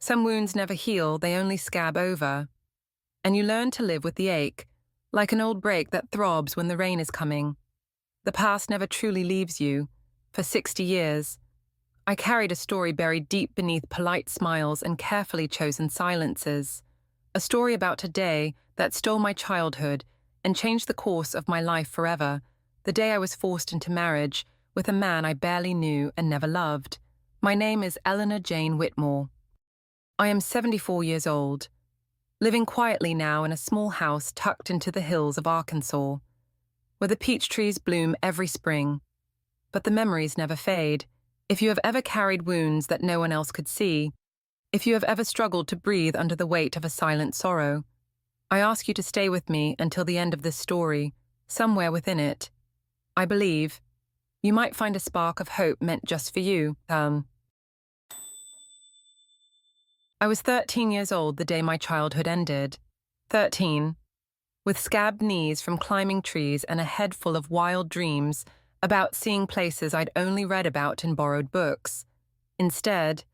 Some wounds never heal, they only scab over. And you learn to live with the ache, like an old brake that throbs when the rain is coming. The past never truly leaves you. For 60 years, I carried a story buried deep beneath polite smiles and carefully chosen silences. A story about a day that stole my childhood and changed the course of my life forever, the day I was forced into marriage with a man I barely knew and never loved. My name is Eleanor Jane Whitmore. I am 74 years old, living quietly now in a small house tucked into the hills of Arkansas, where the peach trees bloom every spring. But the memories never fade. If you have ever carried wounds that no one else could see, if you have ever struggled to breathe under the weight of a silent sorrow, I ask you to stay with me until the end of this story. Somewhere within it, I believe, you might find a spark of hope meant just for you. I was 13 years old the day my childhood ended. 13, with scabbed knees from climbing trees and a head full of wild dreams about seeing places I'd only read about in borrowed books. Instead,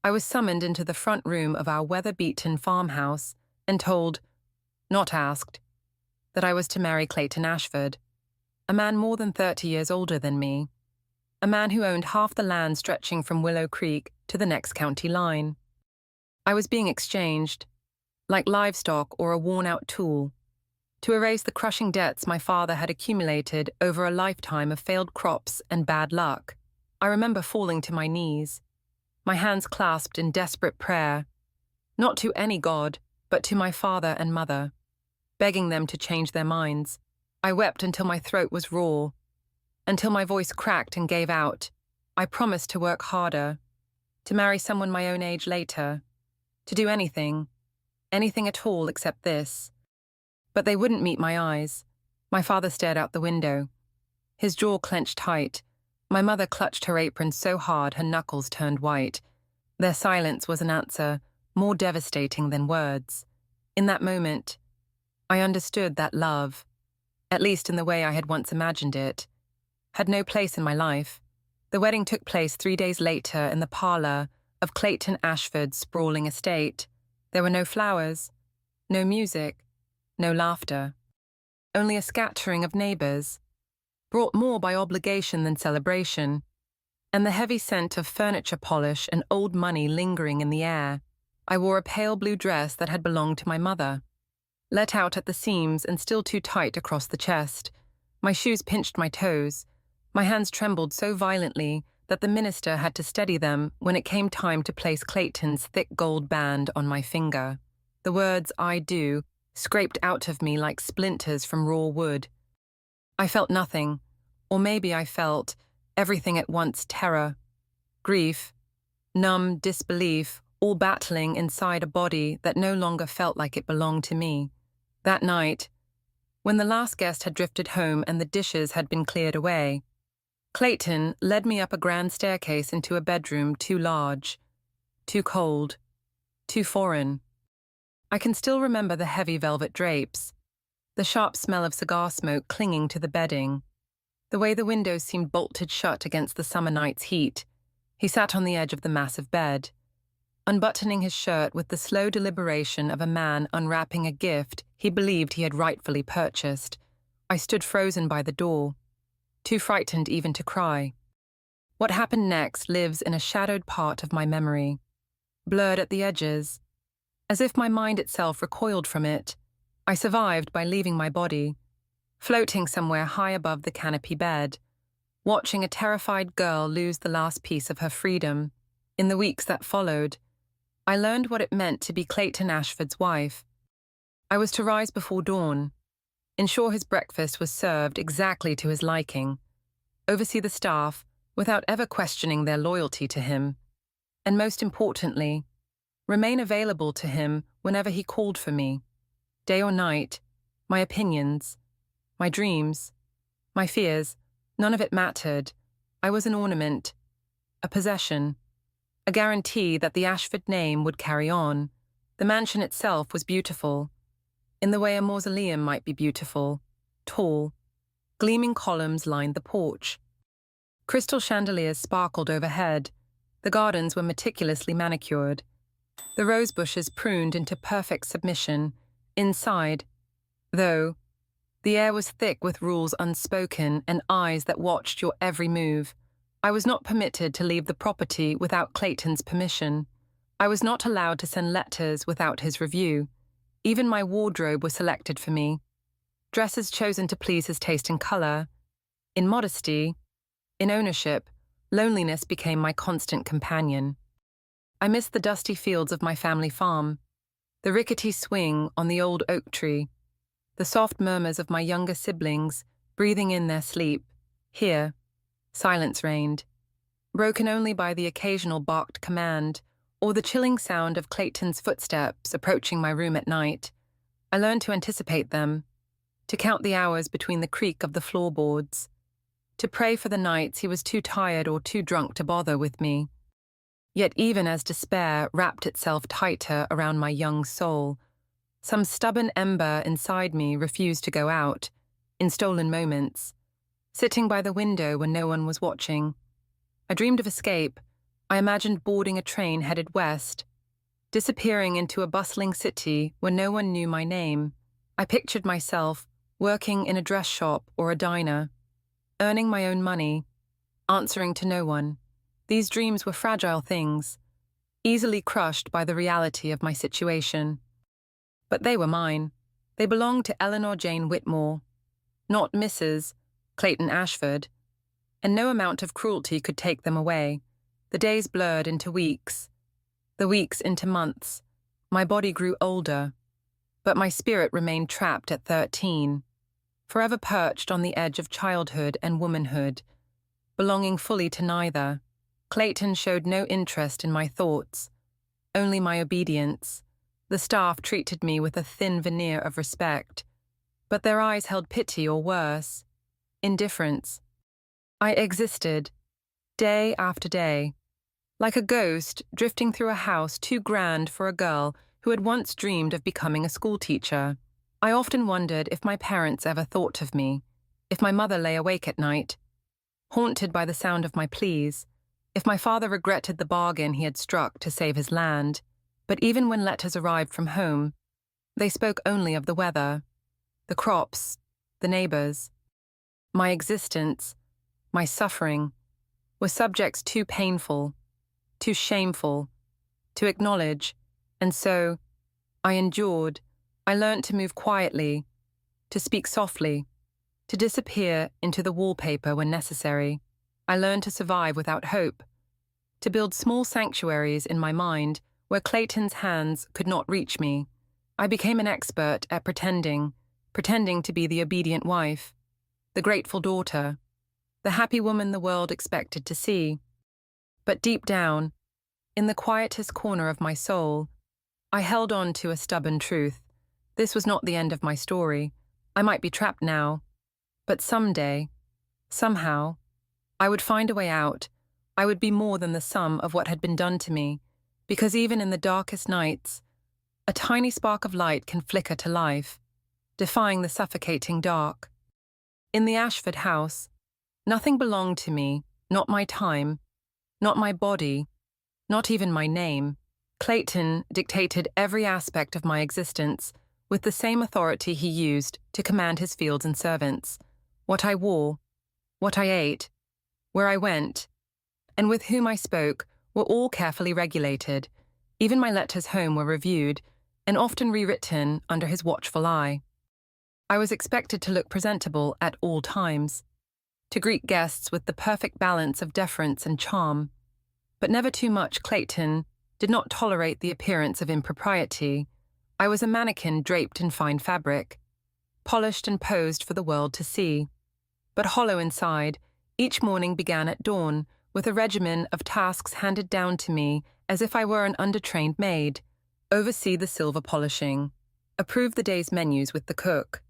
I was summoned into the front room of our weather-beaten farmhouse and told, not asked, that I was to marry Clayton Ashford, a man more than 30 years older than me, a man who owned half the land stretching from Willow Creek to the next county line. I was being exchanged, like livestock or a worn-out tool, to erase the crushing debts my father had accumulated over a lifetime of failed crops and bad luck. I remember falling to my knees, my hands clasped in desperate prayer, not to any god, but to my father and mother, begging them to change their minds. I wept until my throat was raw, until my voice cracked and gave out. I promised to work harder, to marry someone my own age later, to do anything at all except this. But they wouldn't meet my eyes. My father stared out the window, his jaw clenched tight. My mother clutched her apron so hard her knuckles turned white. Their silence was an answer more devastating than words. In that moment, I understood that love, at least in the way I had once imagined it, had no place in my life. The wedding took place 3 days later in the parlor of Clayton Ashford's sprawling estate. There were no flowers, no music, no laughter, only a scattering of neighbors, brought more by obligation than celebration, and the heavy scent of furniture polish and old money lingering in the air. I wore a pale blue dress that had belonged to my mother, let out at the seams and still too tight across the chest. My shoes pinched my toes. My hands trembled so violently that the minister had to steady them when it came time to place Clayton's thick gold band on my finger. The words "I do" scraped out of me like splinters from raw wood. I felt nothing, or maybe I felt everything at once: terror, grief, numb disbelief, all battling inside a body that no longer felt like it belonged to me. That night, when the last guest had drifted home and the dishes had been cleared away, Clayton led me up a grand staircase into a bedroom too large, too cold, too foreign. I can still remember the heavy velvet drapes, the sharp smell of cigar smoke clinging to the bedding, the way the windows seemed bolted shut against the summer night's heat. He sat on the edge of the massive bed, unbuttoning his shirt with the slow deliberation of a man unwrapping a gift he believed he had rightfully purchased. I stood frozen by the door, too frightened even to cry. What happened next lives in a shadowed part of my memory, blurred at the edges, as if my mind itself recoiled from it. I survived by leaving my body, floating somewhere high above the canopy bed, watching a terrified girl lose the last piece of her freedom. In the weeks that followed, I learned what it meant to be Clayton Ashford's wife. I was to rise before dawn, ensure his breakfast was served exactly to his liking, oversee the staff without ever questioning their loyalty to him, and most importantly, remain available to him whenever he called for me. Day or night, my opinions, my dreams, my fears, none of it mattered. I was an ornament, a possession, a guarantee that the Ashford name would carry on. The mansion itself was beautiful, in the way a mausoleum might be beautiful, tall. Gleaming columns lined the porch. Crystal chandeliers sparkled overhead. The gardens were meticulously manicured. the rose bushes pruned into perfect submission, inside, though, the air was thick with rules unspoken and eyes that watched your every move. I was not permitted to leave the property without Clayton's permission. I was not allowed to send letters without his review. Even my wardrobe was selected for me. Dresses chosen to please his taste in color. In modesty, in ownership, loneliness became my constant companion. I missed the dusty fields of my family farm, the rickety swing on the old oak tree, the soft murmurs of my younger siblings breathing in their sleep. Here, silence reigned, broken only by the occasional barked command or the chilling sound of Clayton's footsteps approaching my room at night. I learned to anticipate them, to count the hours between the creak of the floorboards, to pray for the nights he was too tired or too drunk to bother with me. Yet even as despair wrapped itself tighter around my young soul, some stubborn ember inside me refused to go out, in stolen moments, sitting by the window when no one was watching. I dreamed of escape. I imagined boarding a train headed west, disappearing into a bustling city where no one knew my name. I pictured myself working in a dress shop or a diner, earning my own money, answering to no one. These dreams were fragile things, easily crushed by the reality of my situation. But they were mine. They belonged to Eleanor Jane Whitmore, not Mrs. Clayton Ashford, and no amount of cruelty could take them away. The days blurred into weeks, the weeks into months. My body grew older, but my spirit remained trapped at 13, forever perched on the edge of childhood and womanhood, belonging fully to neither. Clayton showed no interest in my thoughts, only my obedience. The staff treated me with a thin veneer of respect, but their eyes held pity or worse, indifference. I existed, day after day, like a ghost drifting through a house too grand for a girl who had once dreamed of becoming a schoolteacher. I often wondered if my parents ever thought of me, if my mother lay awake at night, haunted by the sound of my pleas, if my father regretted the bargain he had struck to save his land. But even when letters arrived from home, they spoke only of the weather, the crops, the neighbors. My existence, my suffering, were subjects too painful, too shameful, to acknowledge, and so I endured. I learnt to move quietly, to speak softly, to disappear into the wallpaper when necessary. I learned to survive without hope, to build small sanctuaries in my mind where Clayton's hands could not reach me. I became an expert at pretending to be the obedient wife, the grateful daughter, the happy woman the world expected to see. But deep down, in the quietest corner of my soul, I held on to a stubborn truth. This was not the end of my story. I might be trapped now, but someday, somehow, I would find a way out. I would be more than the sum of what had been done to me, because even in the darkest nights, a tiny spark of light can flicker to life, defying the suffocating dark. In the Ashford house, nothing belonged to me, not my time, not my body, not even my name. Clayton dictated every aspect of my existence with the same authority he used to command his fields and servants. What I wore, what I ate, where I went, and with whom I spoke were all carefully regulated. Even my letters home were reviewed and often rewritten under his watchful eye. I was expected to look presentable at all times, to greet guests with the perfect balance of deference and charm, but never too much. Clayton did not tolerate the appearance of impropriety. I was a mannequin draped in fine fabric, polished and posed for the world to see. But hollow inside, each morning began at dawn with a regimen of tasks handed down to me as if I were an undertrained maid. Oversee the silver polishing, approve the day's menus with the cook,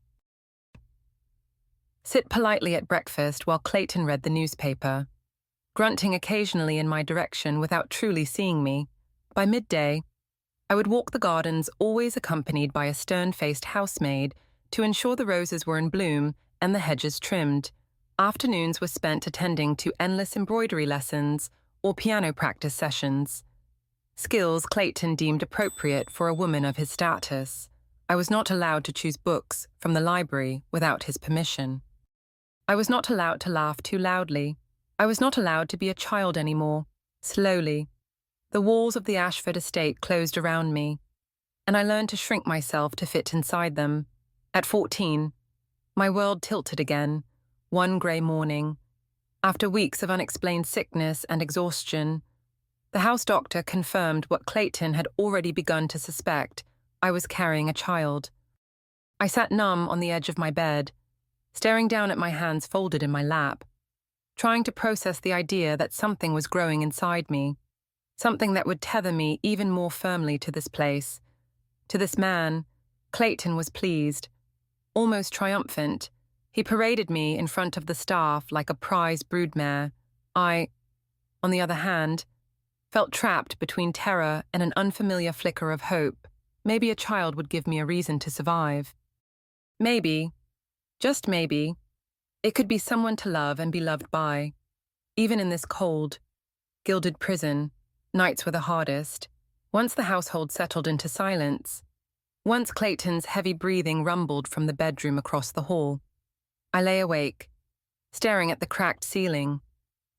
sit politely at breakfast while Clayton read the newspaper, grunting occasionally in my direction without truly seeing me. By midday, I would walk the gardens, always accompanied by a stern-faced housemaid to ensure the roses were in bloom and the hedges trimmed. Afternoons were spent attending to endless embroidery lessons or piano practice sessions. skills Clayton deemed appropriate for a woman of his status. I was not allowed to choose books from the library without his permission. I was not allowed to laugh too loudly. I was not allowed to be a child anymore. Slowly, the walls of the Ashford estate closed around me, and I learned to shrink myself to fit inside them. At 14, my world tilted again, one grey morning. After weeks of unexplained sickness and exhaustion, the house doctor confirmed what Clayton had already begun to suspect. I was carrying a child. I sat numb on the edge of my bed, staring down at my hands folded in my lap, trying to process the idea that something was growing inside me, something that would tether me even more firmly to this place, to this man. Clayton was pleased, almost triumphant. He paraded me in front of the staff like a prize broodmare. I, on the other hand, felt trapped between terror and an unfamiliar flicker of hope. Maybe a child would give me a reason to survive. Maybe, just maybe, it could be someone to love and be loved by. Even in this cold, gilded prison, nights were the hardest. Once the household settled into silence, once Clayton's heavy breathing rumbled from the bedroom across the hall, I lay awake, staring at the cracked ceiling,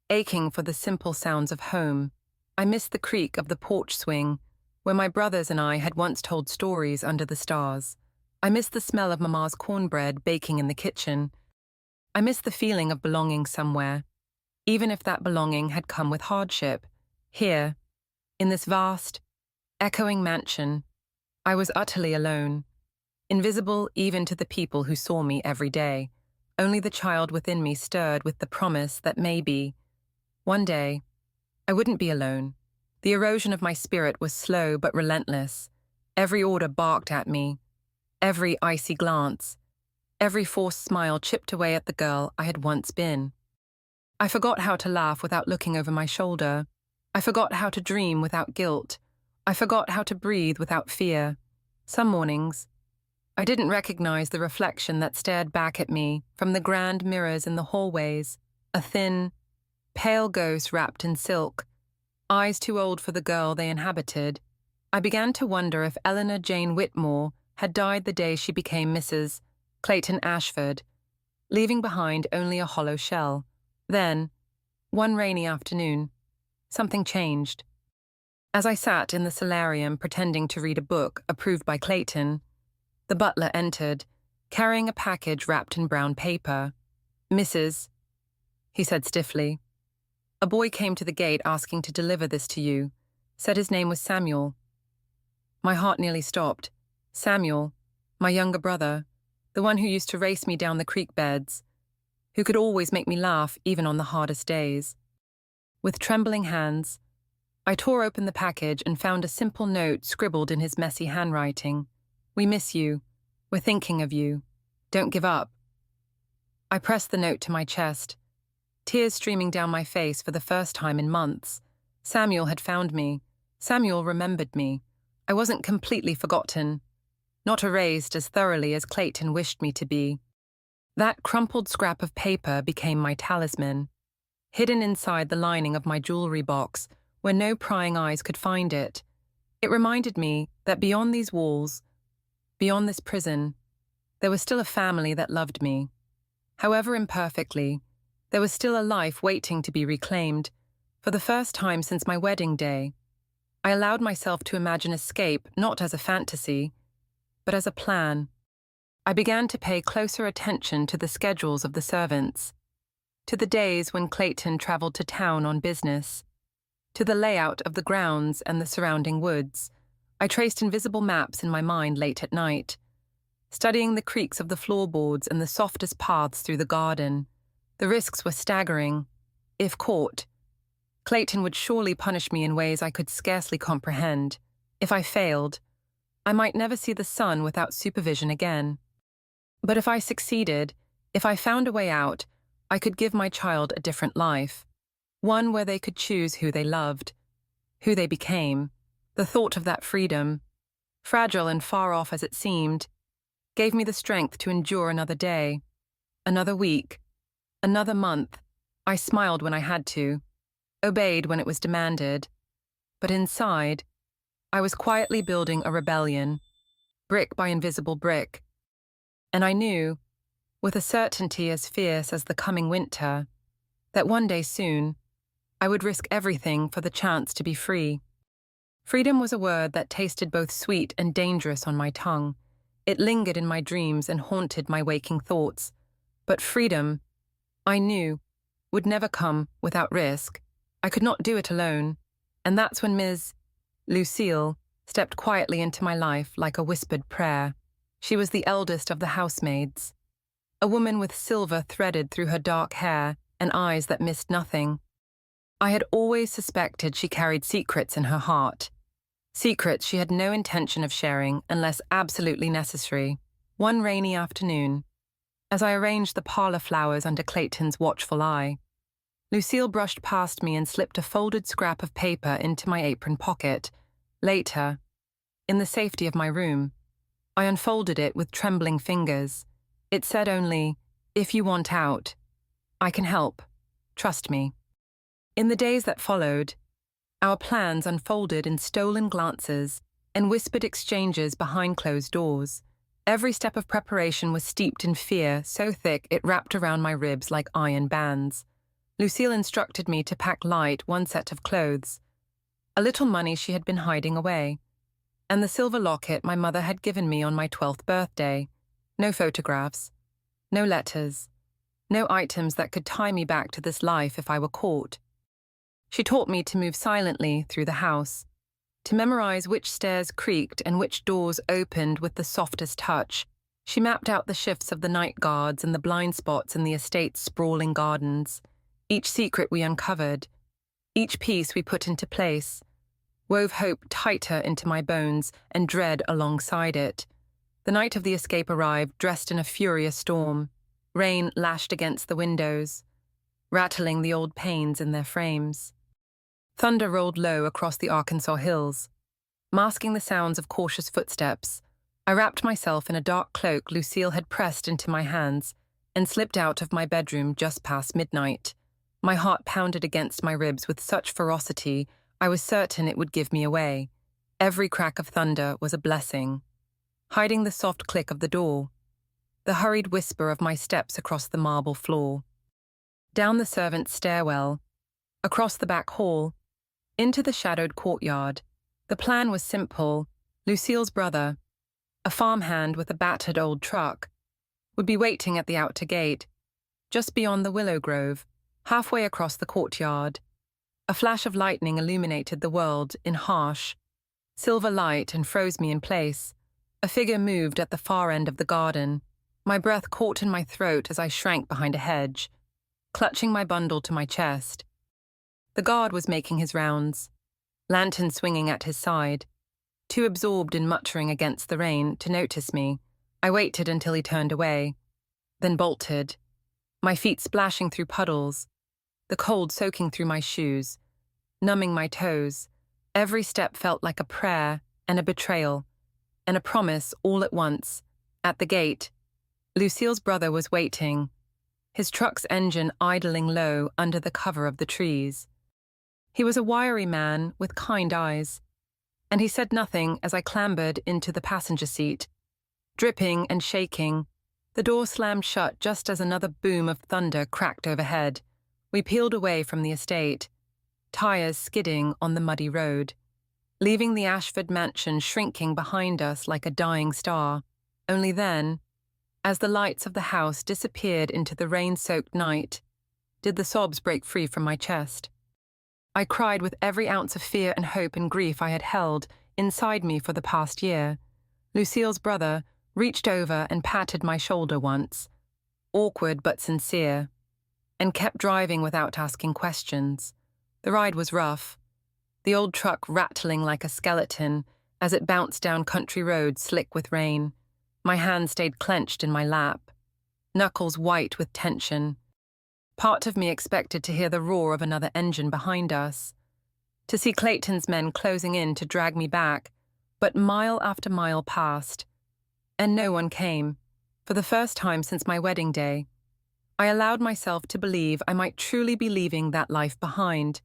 aching for the simple sounds of home. I missed the creak of the porch swing, where my brothers and I had once told stories under the stars. I missed the smell of Mama's cornbread baking in the kitchen. I missed the feeling of belonging somewhere, even if that belonging had come with hardship. Here, in this vast, echoing mansion, I was utterly alone, invisible even to the people who saw me every day. Only the child within me stirred with the promise that maybe, one day, I wouldn't be alone. The erosion of my spirit was slow but relentless. Every order barked at me, every icy glance, every forced smile chipped away at the girl I had once been. I forgot how to laugh without looking over my shoulder. I forgot how to dream without guilt. I forgot how to breathe without fear. Some mornings, I didn't recognize the reflection that stared back at me from the grand mirrors in the hallways, a thin, pale ghost wrapped in silk, eyes too old for the girl they inhabited. I began to wonder if Eleanor Jane Whitmore had died the day she became Mrs. Clayton Ashford, leaving behind only a hollow shell. Then, one rainy afternoon, something changed. As I sat in the solarium pretending to read a book approved by Clayton, the butler entered, carrying a package wrapped in brown paper. "Mrs.," he said stiffly, "a boy came to the gate asking to deliver this to you. Said his name was Samuel." My heart nearly stopped. Samuel, my younger brother, the one who used to race me down the creek beds, who could always make me laugh even on the hardest days. With trembling hands, I tore open the package and found a simple note scribbled in his messy handwriting. "We miss you. We're thinking of you. Don't give up." I pressed the note to my chest, tears streaming down my face for the first time in months. Samuel had found me. Samuel remembered me. I wasn't completely forgotten, not erased as thoroughly as Clayton wished me to be. That crumpled scrap of paper became my talisman, hidden inside the lining of my jewelry box where no prying eyes could find it. It reminded me that beyond these walls, beyond this prison, there was still a family that loved me. However imperfectly, there was still a life waiting to be reclaimed. For the first time since my wedding day, I allowed myself to imagine escape not as a fantasy, but as a plan. I began to pay closer attention to the schedules of the servants, to the days when Clayton traveled to town on business, to the layout of the grounds and the surrounding woods. I traced invisible maps in my mind late at night, studying the creaks of the floorboards and the softest paths through the garden. The risks were staggering. If caught, Clayton would surely punish me in ways I could scarcely comprehend. If I failed, I might never see the sun without supervision again. But if I succeeded, if I found a way out, I could give my child a different life, one where they could choose who they loved, who they became. The thought of that freedom, fragile and far off as it seemed, gave me the strength to endure another day, another week, another month. I smiled when I had to, obeyed when it was demanded. But inside, I was quietly building a rebellion, brick by invisible brick. And I knew, with a certainty as fierce as the coming winter, that one day soon, I would risk everything for the chance to be free. Freedom was a word that tasted both sweet and dangerous on my tongue. It lingered in my dreams and haunted my waking thoughts. But freedom, I knew, would never come without risk. I could not do it alone. And that's when Ms. Lucille stepped quietly into my life like a whispered prayer. She was the eldest of the housemaids, a woman with silver threaded through her dark hair and eyes that missed nothing. I had always suspected she carried secrets in her heart. Secrets she had no intention of sharing unless absolutely necessary. One rainy afternoon, as I arranged the parlor flowers under Clayton's watchful eye, Lucille brushed past me and slipped a folded scrap of paper into my apron pocket. Later, in the safety of my room, I unfolded it with trembling fingers. It said only, "If you want out, I can help. Trust me." In the days that followed, our plans unfolded in stolen glances and whispered exchanges behind closed doors. Every step of preparation was steeped in fear so thick it wrapped around my ribs like iron bands. Lucille instructed me to pack light one set of clothes, a little money she had been hiding away, and the silver locket my mother had given me on my 12th birthday. No photographs, no letters, no items that could tie me back to this life if I were caught. She taught me to move silently through the house, to memorize which stairs creaked and which doors opened with the softest touch. She mapped out the shifts of the night guards and the blind spots in the estate's sprawling gardens. Each secret we uncovered, each piece we put into place, wove hope tighter into my bones and dread alongside it. The night of the escape arrived, dressed in a furious storm. Rain lashed against the windows, rattling the old panes in their frames. Thunder rolled low across the Arkansas hills, masking the sounds of cautious footsteps. I wrapped myself in a dark cloak Lucille had pressed into my hands and slipped out of my bedroom just past midnight. My heart pounded against my ribs with such ferocity I was certain it would give me away. Every crack of thunder was a blessing, hiding the soft click of the door, the hurried whisper of my steps across the marble floor. Down the servants' stairwell, across the back hall, into the shadowed courtyard. The plan was simple. Lucille's brother, a farmhand with a battered old truck, would be waiting at the outer gate, just beyond the willow grove, halfway across the courtyard. A flash of lightning illuminated the world in harsh, silver light and froze me in place. A figure moved at the far end of the garden. My breath caught in my throat as I shrank behind a hedge, clutching my bundle to my chest. The guard was making his rounds, lantern swinging at his side, too absorbed in muttering against the rain to notice me. I waited until he turned away, then bolted, my feet splashing through puddles, the cold soaking through my shoes, numbing my toes. Every step felt like a prayer and a betrayal, and a promise all at once. At the gate, Lucille's brother was waiting, his truck's engine idling low under the cover of the trees. He was a wiry man with kind eyes, and he said nothing as I clambered into the passenger seat. Dripping and shaking, the door slammed shut just as another boom of thunder cracked overhead. We peeled away from the estate, tires skidding on the muddy road, leaving the Ashford mansion shrinking behind us like a dying star. Only then, as the lights of the house disappeared into the rain-soaked night, did the sobs break free from my chest. I cried with every ounce of fear and hope and grief I had held inside me for the past year. Lucille's brother reached over and patted my shoulder once, awkward but sincere, and kept driving without asking questions. The ride was rough, the old truck rattling like a skeleton as it bounced down country roads slick with rain. My hand stayed clenched in my lap, knuckles white with tension. Part of me expected to hear the roar of another engine behind us, to see Clayton's men closing in to drag me back, but mile after mile passed, and no one came. For the first time since my wedding day, I allowed myself to believe I might truly be leaving that life behind.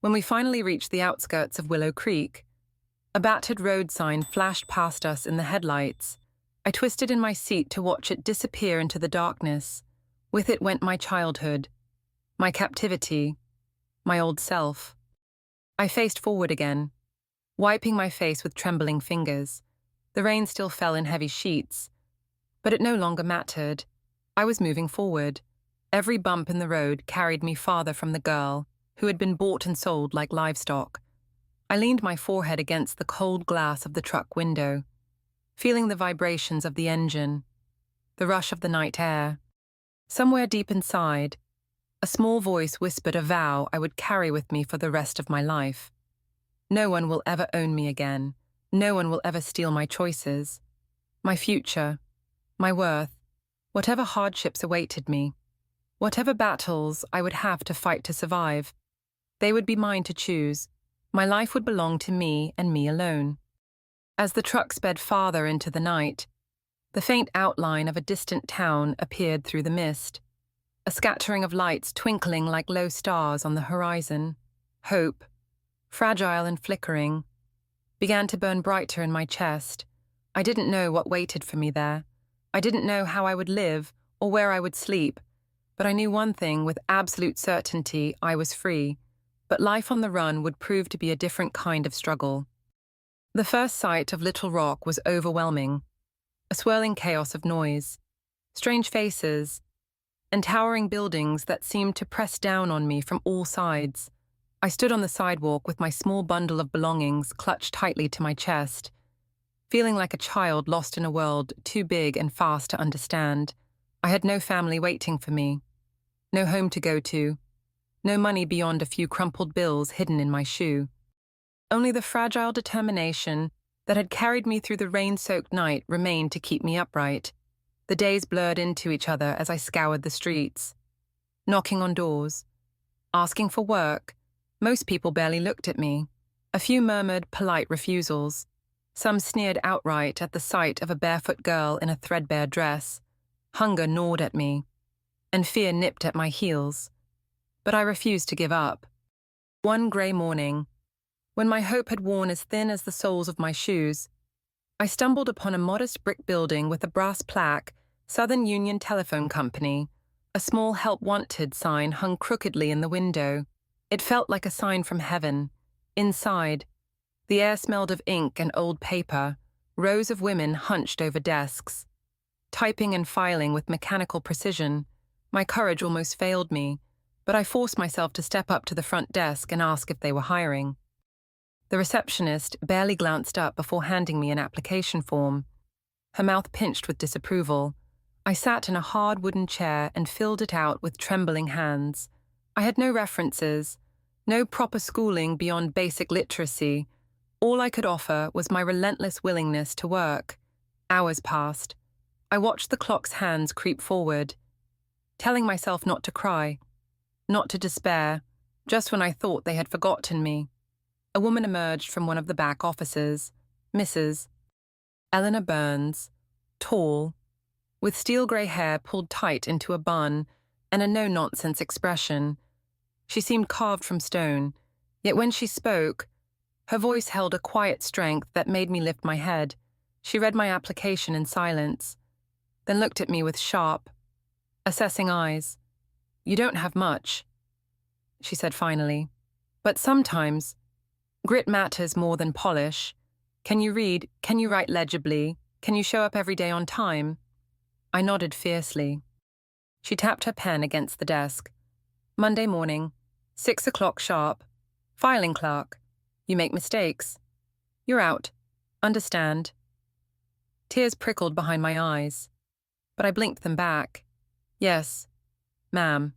When we finally reached the outskirts of Willow Creek, a battered road sign flashed past us in the headlights. I twisted in my seat to watch it disappear into the darkness. With it went my childhood, my captivity, my old self. I faced forward again, wiping my face with trembling fingers. The rain still fell in heavy sheets, but it no longer mattered. I was moving forward. Every bump in the road carried me farther from the girl who had been bought and sold like livestock. I leaned my forehead against the cold glass of the truck window, feeling the vibrations of the engine, the rush of the night air. Somewhere deep inside, a small voice whispered a vow I would carry with me for the rest of my life. No one will ever own me again. No one will ever steal my choices, my future, my worth, whatever hardships awaited me, whatever battles I would have to fight to survive. They would be mine to choose. My life would belong to me and me alone. As the truck sped farther into the night, the faint outline of a distant town appeared through the mist, a scattering of lights twinkling like low stars on the horizon. Hope, fragile and flickering, began to burn brighter in my chest. I didn't know what waited for me there. I didn't know how I would live or where I would sleep, but I knew one thing with absolute certainty: I was free. But life on the run would prove to be a different kind of struggle. The first sight of Little Rock was overwhelming, a swirling chaos of noise, strange faces, and towering buildings that seemed to press down on me from all sides. I stood on the sidewalk with my small bundle of belongings clutched tightly to my chest, feeling like a child lost in a world too big and fast to understand. I had no family waiting for me, no home to go to, no money beyond a few crumpled bills hidden in my shoe. Only the fragile determination that had carried me through the rain-soaked night remained to keep me upright. The days blurred into each other as I scoured the streets, knocking on doors, asking for work. Most people barely looked at me. A few murmured polite refusals. Some sneered outright at the sight of a barefoot girl in a threadbare dress. Hunger gnawed at me, and fear nipped at my heels. But I refused to give up. One grey morning, when my hope had worn as thin as the soles of my shoes, I stumbled upon a modest brick building with a brass plaque, Southern Union Telephone Company. A small "Help Wanted" sign hung crookedly in the window. It felt like a sign from heaven. Inside, the air smelled of ink and old paper. Rows of women hunched over desks, typing and filing with mechanical precision. My courage almost failed me, but I forced myself to step up to the front desk and ask if they were hiring. The receptionist barely glanced up before handing me an application form. Her mouth pinched with disapproval. I sat in a hard wooden chair and filled it out with trembling hands. I had no references, no proper schooling beyond basic literacy. All I could offer was my relentless willingness to work. Hours passed. I watched the clock's hands creep forward, telling myself not to cry, not to despair, just when I thought they had forgotten me. A woman emerged from one of the back offices, Mrs. Eleanor Burns, tall, with steel-grey hair pulled tight into a bun and a no-nonsense expression. She seemed carved from stone, yet when she spoke, her voice held a quiet strength that made me lift my head. She read my application in silence, then looked at me with sharp, assessing eyes. "You don't have much," she said finally. "But sometimes, grit matters more than polish. Can you read? Can you write legibly? Can you show up every day on time?" I nodded fiercely. She tapped her pen against the desk. "Monday morning, 6 o'clock sharp. Filing clerk. You make mistakes. You're out. Understand?" Tears prickled behind my eyes, but I blinked them back. "Yes, ma'am."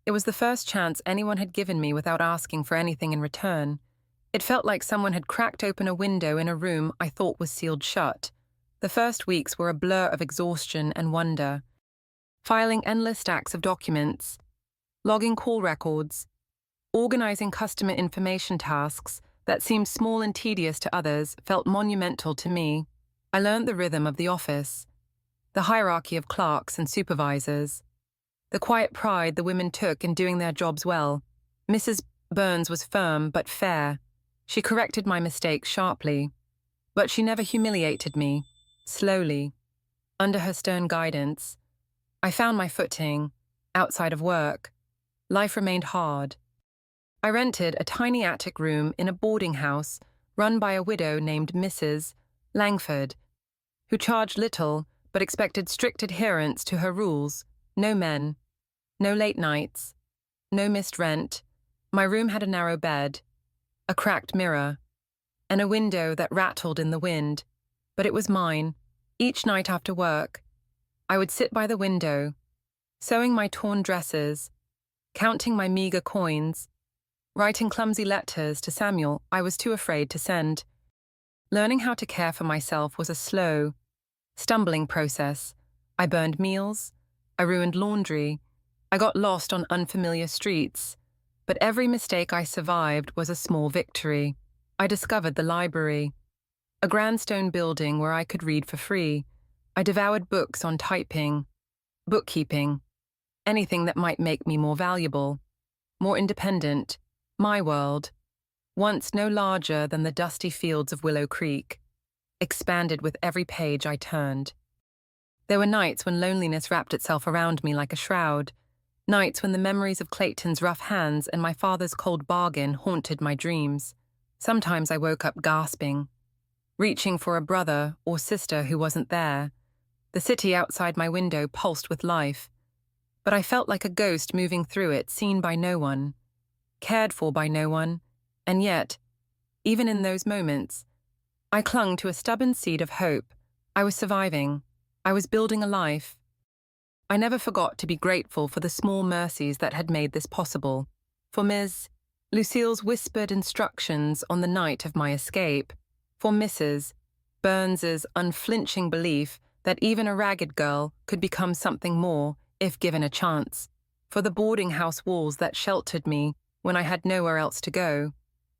It was the first chance anyone had given me without asking for anything in return. It felt like someone had cracked open a window in a room I thought was sealed shut. The first weeks were a blur of exhaustion and wonder. Filing endless stacks of documents, logging call records, organizing customer information tasks that seemed small and tedious to others felt monumental to me. I learned the rhythm of the office, the hierarchy of clerks and supervisors, the quiet pride the women took in doing their jobs well. Mrs. Burns was firm but fair. She corrected my mistakes sharply. But she never humiliated me. Slowly, under her stern guidance, I found my footing. Outside of work, life remained hard. I rented a tiny attic room in a boarding house run by a widow named Mrs. Langford, who charged little but expected strict adherence to her rules. No men, no late nights, no missed rent. My room had a narrow bed, a cracked mirror, and a window that rattled in the wind, but it was mine. Each night after work, I would sit by the window, sewing my torn dresses, counting my meager coins, writing clumsy letters to Samuel I was too afraid to send. Learning how to care for myself was a slow, stumbling process. I burned meals, I ruined laundry, I got lost on unfamiliar streets, but every mistake I survived was a small victory. I discovered the library, a grand stone building where I could read for free. I devoured books on typing, bookkeeping, anything that might make me more valuable, more independent. My world, once no larger than the dusty fields of Willow Creek, expanded with every page I turned. There were nights when loneliness wrapped itself around me like a shroud, nights when the memories of Clayton's rough hands and my father's cold bargain haunted my dreams. Sometimes I woke up gasping, reaching for a brother or sister who wasn't there. The city outside my window pulsed with life, but I felt like a ghost moving through it, seen by no one, cared for by no one, and yet, even in those moments, I clung to a stubborn seed of hope. I was surviving. I was building a life. I never forgot to be grateful for the small mercies that had made this possible, for Ms. Lucille's whispered instructions on the night of my escape, for Mrs. Burns's unflinching belief that even a ragged girl could become something more if given a chance, for the boarding house walls that sheltered me when I had nowhere else to go.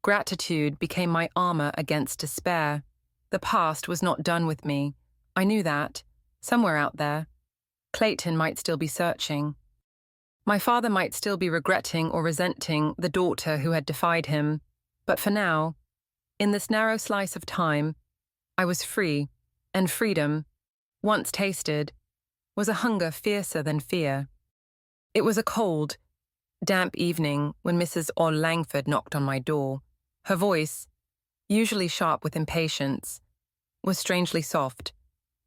Gratitude became my armor against despair. The past was not done with me. I knew that. Somewhere out there, Clayton might still be searching. My father might still be regretting or resenting the daughter who had defied him. But for now, in this narrow slice of time, I was free, and freedom, once tasted, was a hunger fiercer than fear. It was a cold, damp evening when Mrs. Langford knocked on my door. Her voice, usually sharp with impatience, was strangely soft.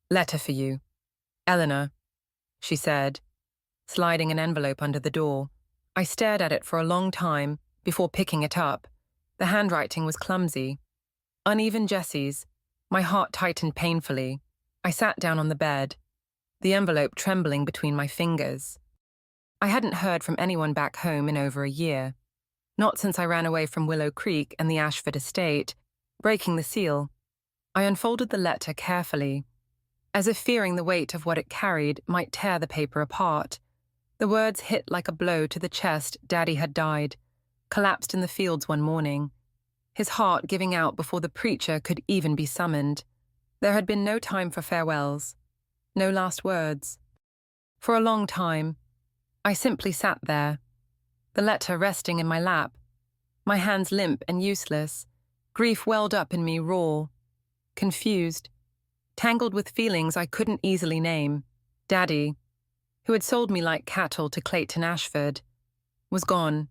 "Letter for you, Eleanor," she said, sliding an envelope under the door. I stared at it for a long time before picking it up. The handwriting was clumsy, uneven jesses. My heart tightened painfully. I sat down on the bed, the envelope trembling between my fingers. I hadn't heard from anyone back home in over a year. Not since I ran away from Willow Creek and the Ashford estate. Breaking the seal, I unfolded the letter carefully, as if fearing the weight of what it carried might tear the paper apart. The words hit like a blow to the chest. Daddy had died, collapsed in the fields one morning, his heart giving out before the preacher could even be summoned. There had been no time for farewells, no last words. For a long time, I simply sat there, the letter resting in my lap, my hands limp and useless. Grief welled up in me raw, confused, tangled with feelings I couldn't easily name. Daddy, who had sold me like cattle to Clayton Ashford, was gone,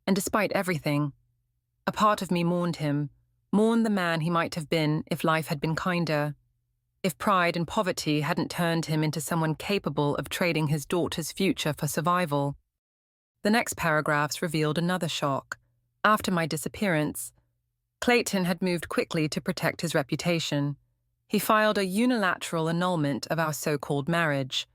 and despite everything, a part of me mourned him, mourned the man he might have been if life had been kinder, if pride and poverty hadn't turned him into someone capable of trading his daughter's future for survival. The next paragraphs revealed another shock. After my disappearance, Clayton had moved quickly to protect his reputation. He filed a unilateral annulment of our so-called marriage,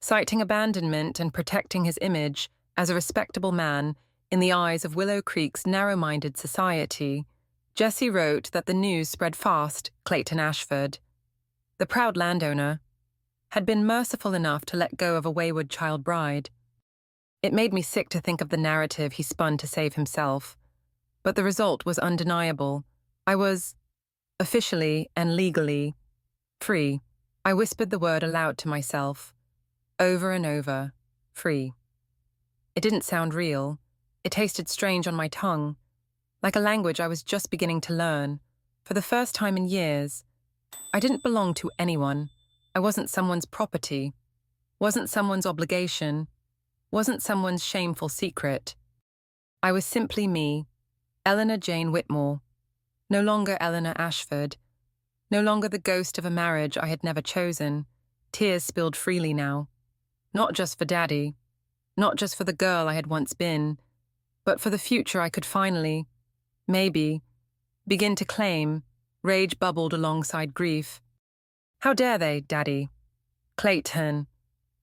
citing abandonment and protecting his image as a respectable man in the eyes of Willow Creek's narrow-minded society. Jesse wrote that the news spread fast. Clayton Ashford, the proud landowner, had been merciful enough to let go of a wayward child bride. It made me sick to think of the narrative he spun to save himself, but the result was undeniable. I was, officially and legally, free. I whispered the word aloud to myself, over and over, free. It didn't sound real. It tasted strange on my tongue, like a language I was just beginning to learn. For the first time in years, I didn't belong to anyone. I wasn't someone's property, wasn't someone's obligation, wasn't someone's shameful secret. I was simply me, Eleanor Jane Whitmore, no longer Eleanor Ashford, no longer the ghost of a marriage I had never chosen. Tears spilled freely now, not just for Daddy, not just for the girl I had once been, but for the future I could finally, maybe, begin to claim. Rage bubbled alongside grief. How dare they, Daddy? Clayton.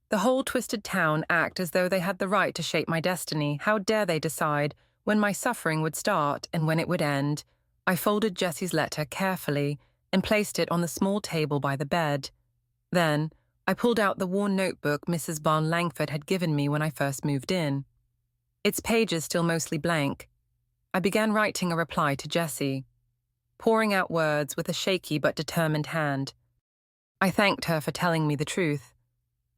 The whole twisted town act as though they had the right to shape my destiny. How dare they decide when my suffering would start and when it would end? I folded Jessie's letter carefully and placed it on the small table by the bed. Then, I pulled out the worn notebook Mrs. Barn Langford had given me when I first moved in. Its pages still mostly blank. I began writing a reply to Jessie, pouring out words with a shaky but determined hand. I thanked her for telling me the truth,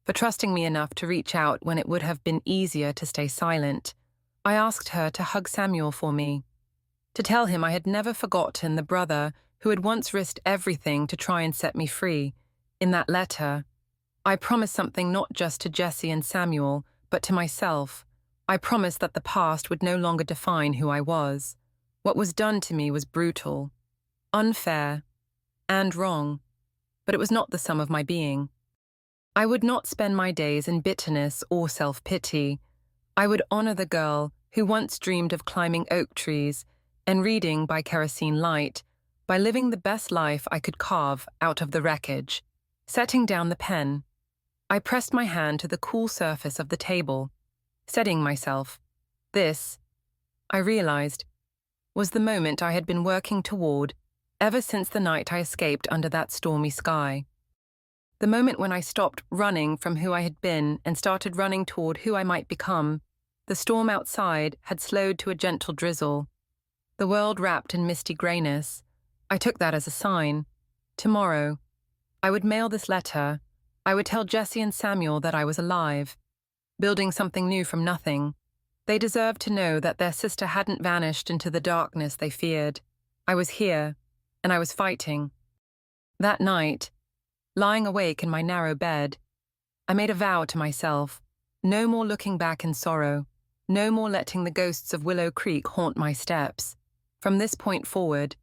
for trusting me enough to reach out when it would have been easier to stay silent. I asked her to hug Samuel for me, to tell him I had never forgotten the brother who had once risked everything to try and set me free. In that letter, I promised something not just to Jessie and Samuel, but to myself. I promised that the past would no longer define who I was. What was done to me was brutal, unfair, and wrong, but it was not the sum of my being. I would not spend my days in bitterness or self-pity. I would honor the girl who once dreamed of climbing oak trees and reading by kerosene light, by living the best life I could carve out of the wreckage. Setting down the pen, I pressed my hand to the cool surface of the table, steadying myself. This, I realized, was the moment I had been working toward ever since the night I escaped under that stormy sky. The moment when I stopped running from who I had been and started running toward who I might become. The storm outside had slowed to a gentle drizzle, the world wrapped in misty grayness. I took that as a sign. Tomorrow, I would mail this letter. I would tell Jessie and Samuel that I was alive, building something new from nothing. They deserved to know that their sister hadn't vanished into the darkness they feared. I was here, and I was fighting. That night, lying awake in my narrow bed, I made a vow to myself. No more looking back in sorrow. No more letting the ghosts of Willow Creek haunt my steps. From this point forward,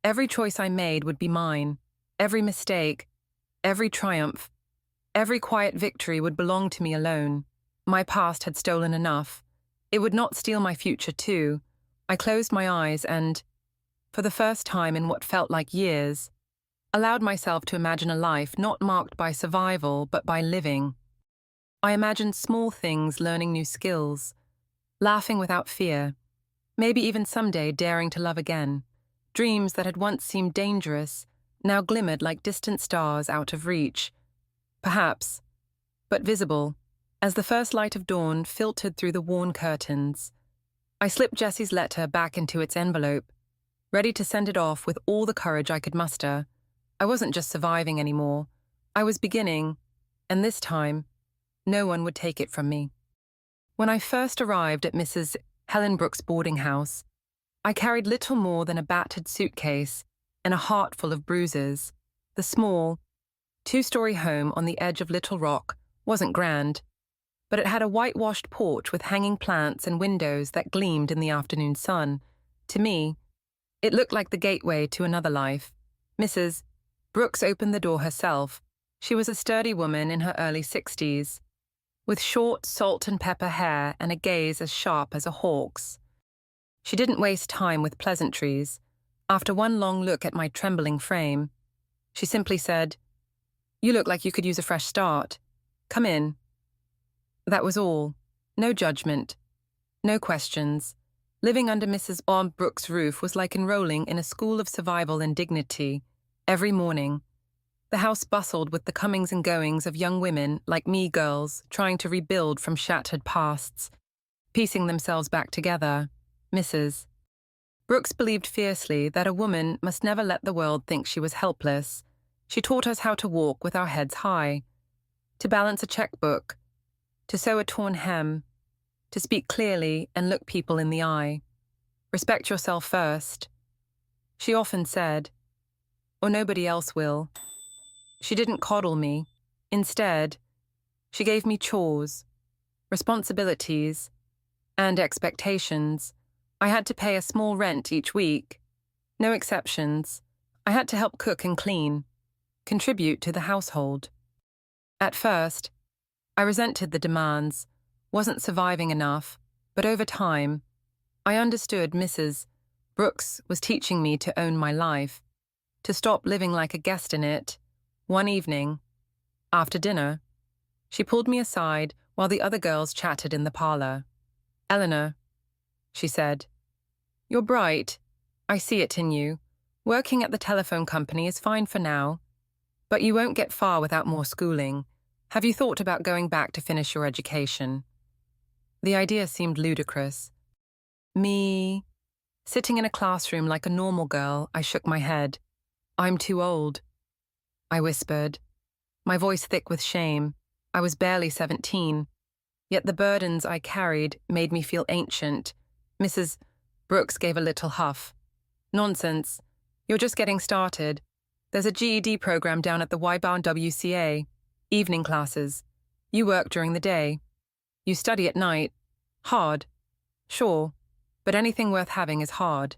every choice I made would be mine. Every mistake, every triumph, every quiet victory would belong to me alone. My past had stolen enough. It would not steal my future too. I closed my eyes and, for the first time in what felt like years, allowed myself to imagine a life not marked by survival but by living. I imagined small things, learning new skills, laughing without fear, maybe even someday daring to love again. Dreams that had once seemed dangerous now glimmered like distant stars out of reach. Perhaps, but visible, as the first light of dawn filtered through the worn curtains. I slipped Jessie's letter back into its envelope, ready to send it off with all the courage I could muster. I wasn't just surviving anymore. I was beginning, and this time, no one would take it from me. When I first arrived at Mrs. Helen Brooks' boarding house, I carried little more than a battered suitcase and a heart full of bruises. The small, two-story home on the edge of Little Rock wasn't grand, but it had a whitewashed porch with hanging plants and windows that gleamed in the afternoon sun. To me, it looked like the gateway to another life. Mrs. Brooks opened the door herself. She was a sturdy woman in her early 60s, with short salt and pepper hair and a gaze as sharp as a hawk's. She didn't waste time with pleasantries. After one long look at my trembling frame, she simply said, "You look like you could use a fresh start. Come in." That was all. No judgment. No questions. Living under Mrs. Bob Brooks' roof was like enrolling in a school of survival and dignity. Every morning, the house bustled with the comings and goings of young women like me girls trying to rebuild from shattered pasts, piecing themselves back together. Mrs. Brooks believed fiercely that a woman must never let the world think she was helpless. She taught us how to walk with our heads high, to balance a checkbook, to sew a torn hem, to speak clearly and look people in the eye. Respect yourself first, she often said, or nobody else will. She didn't coddle me. Instead, she gave me chores, responsibilities, and expectations. I had to pay a small rent each week. No exceptions. I had to help cook and clean, contribute to the household. At first, I resented the demands, wasn't surviving enough, but over time, I understood Mrs. Brooks was teaching me to own my life, to stop living like a guest in it. One evening, after dinner, she pulled me aside while the other girls chatted in the parlor. "Eleanor," she said, "you're bright. I see it in you. Working at the telephone company is fine for now, but you won't get far without more schooling. Have you thought about going back to finish your education?" The idea seemed ludicrous. Me, sitting in a classroom like a normal girl, I shook my head. "I'm too old," I whispered, my voice thick with shame. I was barely 17, yet the burdens I carried made me feel ancient. Mrs. Brooks gave a little huff. "Nonsense. You're just getting started. There's a GED program down at the YWCA. Evening classes. You work during the day. You study at night. Hard. Sure. But anything worth having is hard."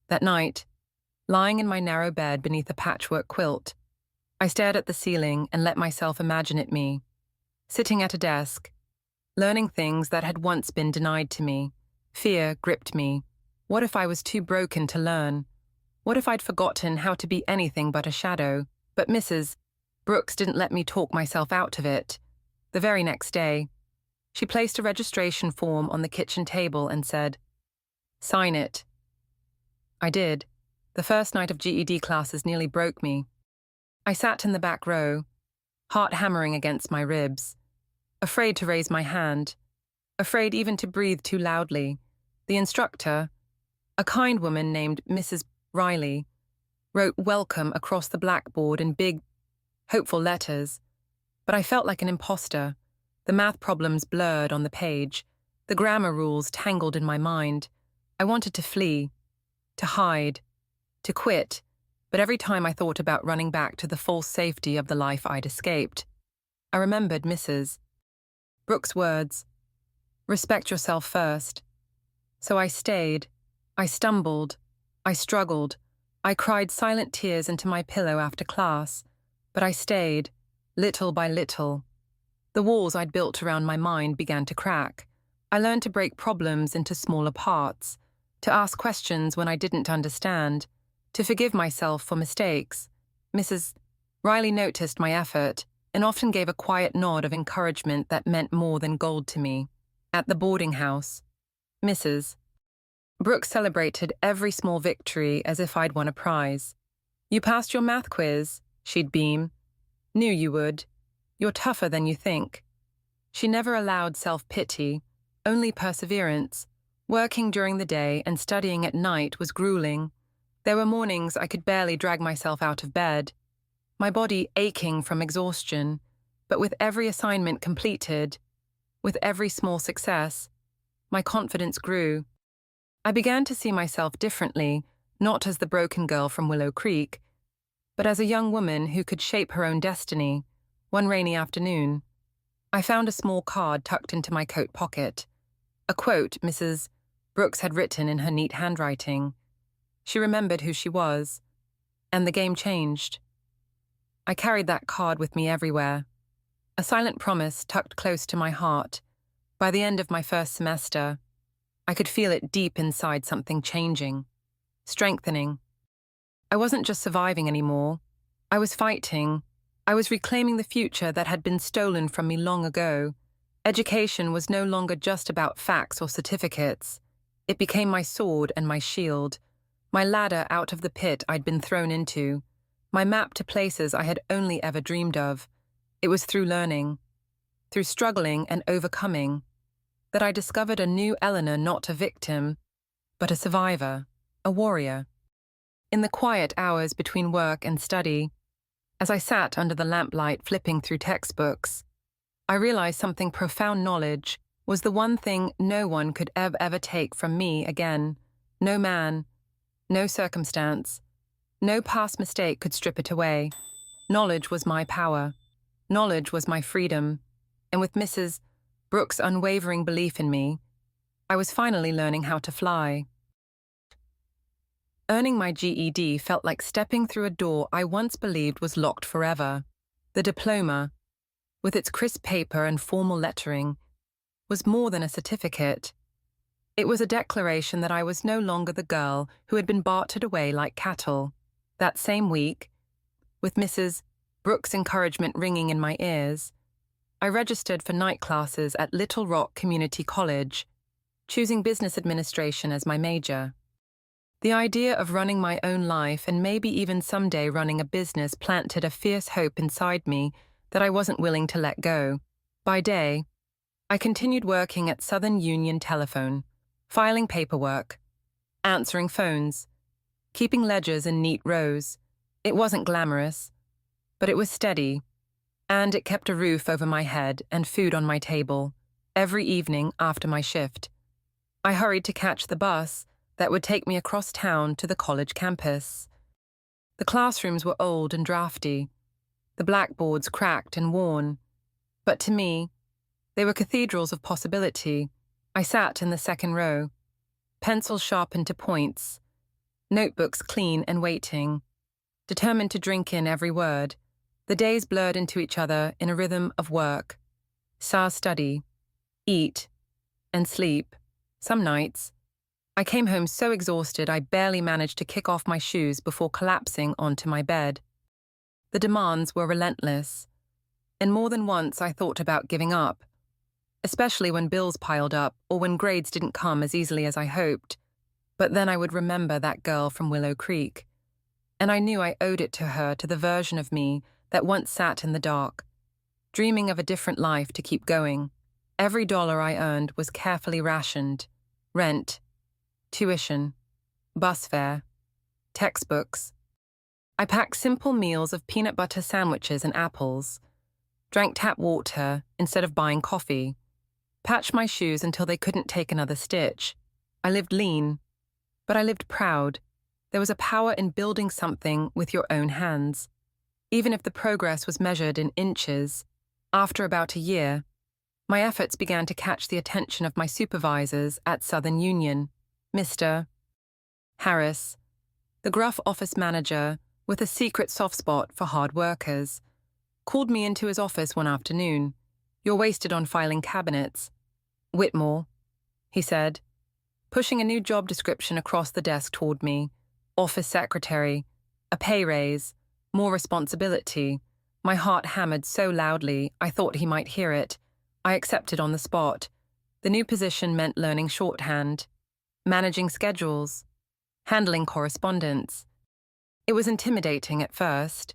That night, lying in my narrow bed beneath a patchwork quilt, I stared at the ceiling and let myself imagine it me, sitting at a desk, learning things that had once been denied to me. Fear gripped me. What if I was too broken to learn? What if I'd forgotten how to be anything but a shadow? But Mrs. Brooks didn't let me talk myself out of it. The very next day, she placed a registration form on the kitchen table and said, "Sign it." I did. The first night of GED classes nearly broke me. I sat in the back row, heart hammering against my ribs, afraid to raise my hand, afraid even to breathe too loudly. The instructor, a kind woman named Mrs. Riley, wrote "Welcome" across the blackboard in big, hopeful letters, but I felt like an imposter. The math problems blurred on the page, the grammar rules tangled in my mind. I wanted to flee, to hide, to quit, but every time I thought about running back to the false safety of the life I'd escaped, I remembered Mrs. Brooks' words, "Respect yourself first." So I stayed. I stumbled. I struggled. I cried silent tears into my pillow after class, but I stayed, little by little. The walls I'd built around my mind began to crack. I learned to break problems into smaller parts, to ask questions when I didn't understand, to forgive myself for mistakes. Mrs. Riley noticed my effort and often gave a quiet nod of encouragement that meant more than gold to me. At the boarding house, Mrs. Brooks celebrated every small victory as if I'd won a prize. "You passed your math quiz," she'd beam. "Knew you would. You're tougher than you think." She never allowed self-pity, only perseverance. Working during the day and studying at night was grueling. There were mornings I could barely drag myself out of bed, my body aching from exhaustion, but with every assignment completed, with every small success, my confidence grew. I began to see myself differently, not as the broken girl from Willow Creek, but as a young woman who could shape her own destiny. One rainy afternoon, I found a small card tucked into my coat pocket, a quote Mrs. Brooks had written in her neat handwriting. She remembered who she was, and the game changed. I carried that card with me everywhere, a silent promise tucked close to my heart. By the end of my first semester, I could feel it deep inside, something changing, strengthening. I wasn't just surviving anymore. I was fighting. I was reclaiming the future that had been stolen from me long ago. Education was no longer just about facts or certificates. It became my sword and my shield, my ladder out of the pit I'd been thrown into, my map to places I had only ever dreamed of. It was through learning, through struggling and overcoming, that I discovered a new Eleanor, not a victim, but a survivor, a warrior. In the quiet hours between work and study, as I sat under the lamplight flipping through textbooks, I realized something profound knowledge was the one thing no one could ever take from me again. No man, no circumstance, no past mistake could strip it away. Knowledge was my power. Knowledge was my freedom. And with Mrs. Brooks' unwavering belief in me, I was finally learning how to fly. Earning my GED felt like stepping through a door I once believed was locked forever. The diploma, with its crisp paper and formal lettering, was more than a certificate. It was a declaration that I was no longer the girl who had been bartered away like cattle. That same week, with Mrs. Brooks' encouragement ringing in my ears, I registered for night classes at Little Rock Community College, choosing business administration as my major. The idea of running my own life and maybe even someday running a business planted a fierce hope inside me that I wasn't willing to let go. By day, I continued working at Southern Union Telephone, filing paperwork, answering phones, keeping ledgers in neat rows. It wasn't glamorous, but it was steady, and it kept a roof over my head and food on my table every evening after my shift. I hurried to catch the bus that would take me across town to the college campus. The classrooms were old and drafty, the blackboards cracked and worn, but to me, they were cathedrals of possibility. I sat in the second row, pencils sharpened to points, notebooks clean and waiting, determined to drink in every word. The days blurred into each other in a rhythm of work, study, eat, and sleep. Some nights, I came home so exhausted I barely managed to kick off my shoes before collapsing onto my bed. The demands were relentless, and more than once I thought about giving up, especially when bills piled up or when grades didn't come as easily as I hoped. But then I would remember that girl from Willow Creek, and I knew I owed it to her, to the version of me that once sat in the dark, dreaming of a different life to keep going. Every dollar I earned was carefully rationed. Rent, tuition, bus fare, textbooks. I packed simple meals of peanut butter sandwiches and apples, drank tap water instead of buying coffee, patched my shoes until they couldn't take another stitch. I lived lean, but I lived proud. There was a power in building something with your own hands. Even if the progress was measured in inches, after about a year, my efforts began to catch the attention of my supervisors at Southern Union. Mr. Harris, the gruff office manager with a secret soft spot for hard workers, called me into his office one afternoon. "You're wasted on filing cabinets." "Whitmore," he said, pushing a new job description across the desk toward me. Office secretary, a pay raise, more responsibility. My heart hammered so loudly I thought he might hear it. I accepted on the spot. The new position meant learning shorthand, managing schedules, handling correspondence. It was intimidating at first,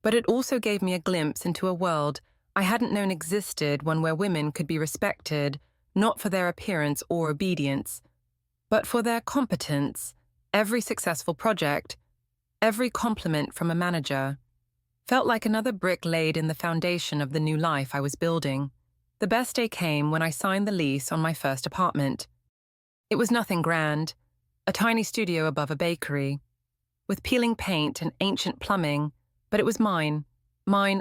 but it also gave me a glimpse into a world I hadn't known existed, one where women could be respected, not for their appearance or obedience, but for their competence. Every successful project, every compliment from a manager, felt like another brick laid in the foundation of the new life I was building. The best day came when I signed the lease on my first apartment. It was nothing grand, a tiny studio above a bakery, with peeling paint and ancient plumbing, but it was mine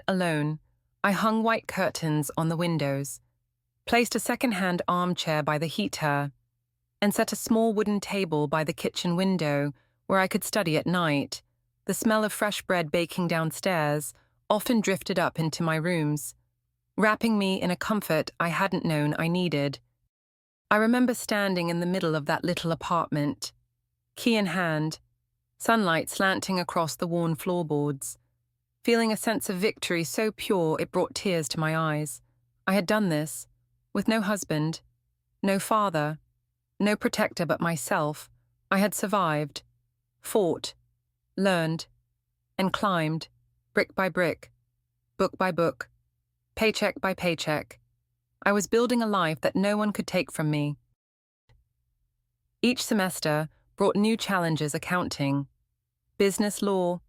alone. I hung white curtains on the windows, placed a second-hand armchair by the heater, and set a small wooden table by the kitchen window where I could study at night. The smell of fresh bread baking downstairs often drifted up into my rooms, wrapping me in a comfort I hadn't known I needed. I remember standing in the middle of that little apartment, key in hand, sunlight slanting across the worn floorboards, feeling a sense of victory so pure it brought tears to my eyes. I had done this, with no husband, no father, no protector but myself. I had survived, fought, learned, and climbed, brick by brick, book by book, paycheck by paycheck. I was building a life that no one could take from me. Each semester brought new challenges: accounting, business law,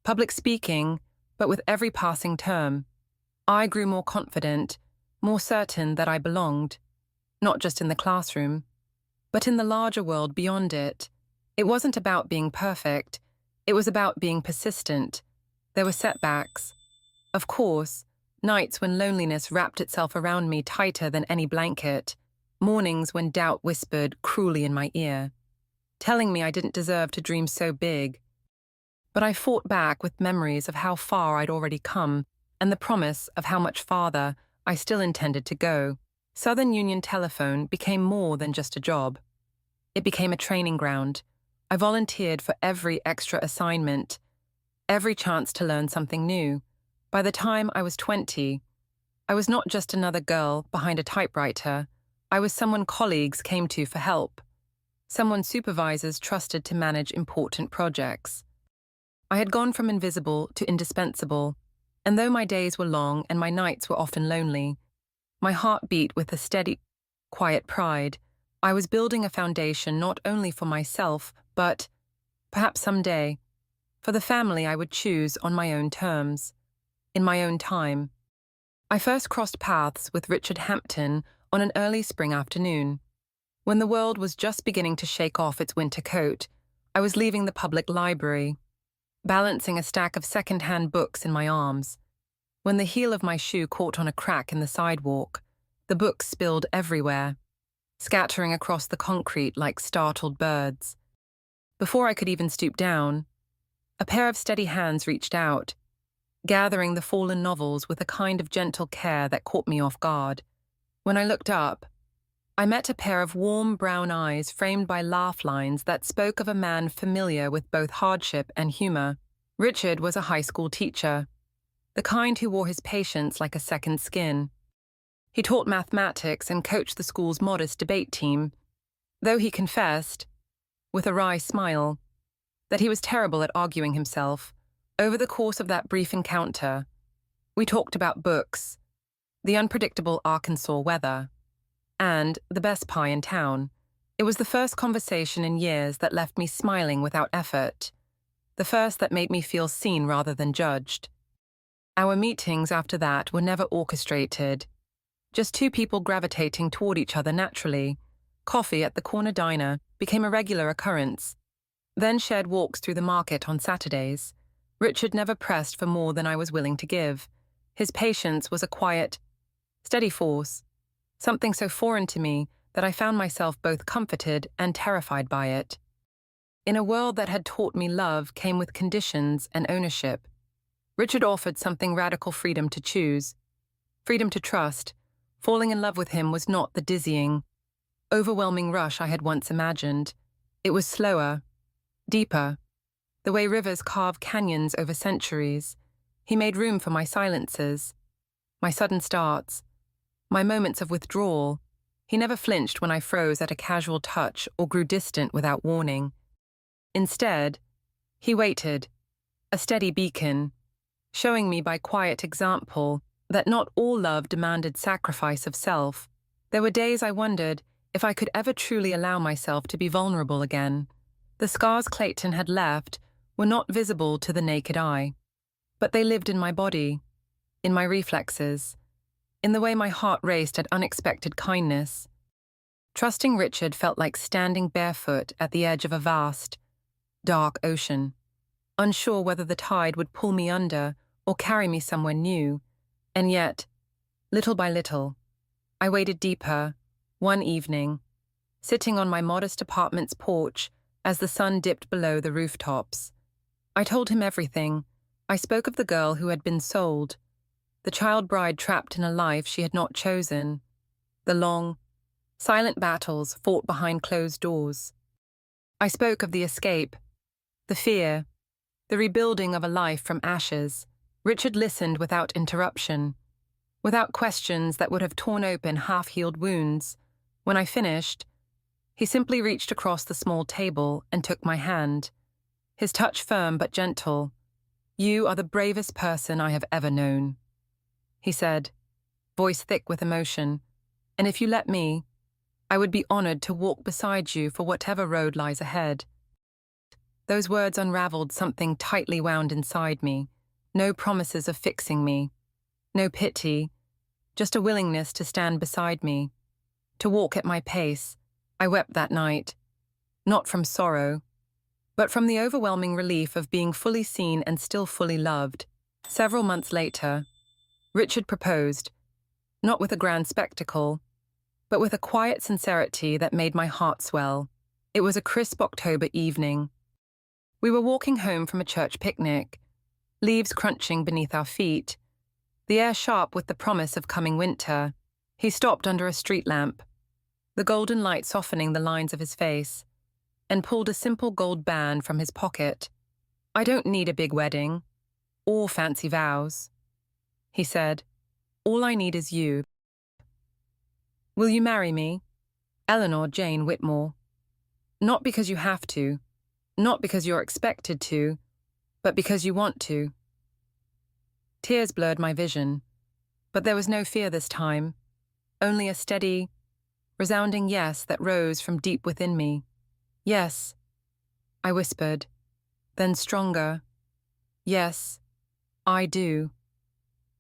public speaking, but with every passing term, I grew more confident, more certain that I belonged. not just in the classroom, but in the larger world beyond it. It wasn't about being perfect, it was about being persistent. There were setbacks. Of course, nights when loneliness wrapped itself around me tighter than any blanket, mornings when doubt whispered cruelly in my ear, telling me I didn't deserve to dream so big. But I fought back with memories of how far I'd already come and the promise of how much farther I still intended to go. Southern Union Telephone became more than just a job. It became a training ground. I volunteered for every extra assignment, every chance to learn something new. By the time I was 20, I was not just another girl behind a typewriter. I was someone colleagues came to for help, someone supervisors trusted to manage important projects. I had gone from invisible to indispensable, and though my days were long and my nights were often lonely, my heart beat with a steady, quiet pride. I was building a foundation not only for myself, but, perhaps someday, for the family I would choose on my own terms, in my own time. I first crossed paths with Richard Hampton on an early spring afternoon. When the world was just beginning to shake off its winter coat, I was leaving the public library, balancing a stack of second-hand books in my arms. When the heel of my shoe caught on a crack in the sidewalk, the books spilled everywhere, scattering across the concrete like startled birds. Before I could even stoop down, a pair of steady hands reached out, gathering the fallen novels with a kind of gentle care that caught me off guard. When I looked up, I met a pair of warm brown eyes framed by laugh lines that spoke of a man familiar with both hardship and humor. Richard was a high school teacher, the kind who wore his patients like a second skin. He taught mathematics and coached the school's modest debate team, though he confessed, with a wry smile, that he was terrible at arguing himself. Over the course of that brief encounter, we talked about books, the unpredictable Arkansas weather, and the best pie in town. It was the first conversation in years that left me smiling without effort, the first that made me feel seen rather than judged. Our meetings after that were never orchestrated, just two people gravitating toward each other naturally. Coffee at the corner diner became a regular occurrence, then shared walks through the market on Saturdays. Richard never pressed for more than I was willing to give. His patience was a quiet, steady force, something so foreign to me that I found myself both comforted and terrified by it. In a world that had taught me love came with conditions and ownership, Richard offered something radical: freedom to choose, freedom to trust. Falling in love with him was not the dizzying, overwhelming rush I had once imagined. It was slower, deeper, the way rivers carve canyons over centuries. He made room for my silences, my sudden starts, my moments of withdrawal. He never flinched when I froze at a casual touch or grew distant without warning. Instead, he waited, a steady beacon, showing me by quiet example that not all love demanded sacrifice of self. There were days I wondered if I could ever truly allow myself to be vulnerable again. The scars Clayton had left were not visible to the naked eye, but they lived in my body, in my reflexes, in the way my heart raced at unexpected kindness. Trusting Richard felt like standing barefoot at the edge of a vast, dark ocean, unsure whether the tide would pull me under or carry me somewhere new. And yet, little by little, I waded deeper, one evening, sitting on my modest apartment's porch as the sun dipped below the rooftops. I told him everything. I spoke of the girl who had been sold, the child bride trapped in a life she had not chosen, the long, silent battles fought behind closed doors. I spoke of the escape, the fear, the rebuilding of a life from ashes. Richard listened without interruption, without questions that would have torn open half-healed wounds. When I finished, he simply reached across the small table and took my hand, his touch firm but gentle. "You are the bravest person I have ever known," he said, voice thick with emotion, "and if you let me, I would be honored to walk beside you for whatever road lies ahead." Those words unraveled something tightly wound inside me. No promises of fixing me, no pity, just a willingness to stand beside me. to walk at my pace. I wept that night, not from sorrow, but from the overwhelming relief of being fully seen and still fully loved. Several months later, Richard proposed, not with a grand spectacle, but with a quiet sincerity that made my heart swell. It was a crisp October evening. We were walking home from a church picnic, leaves crunching beneath our feet, the air sharp with the promise of coming winter. He stopped under a street lamp, the golden light softening the lines of his face, and pulled a simple gold band from his pocket. "I don't need a big wedding, or fancy vows," he said. "All I need is you. Will you marry me, Eleanor Jane Whitmore? Not because you have to, not because you're expected to, but because you want to." Tears blurred my vision, but there was no fear this time, only a steady, resounding yes that rose from deep within me. "Yes," I whispered, then stronger. "Yes, I do."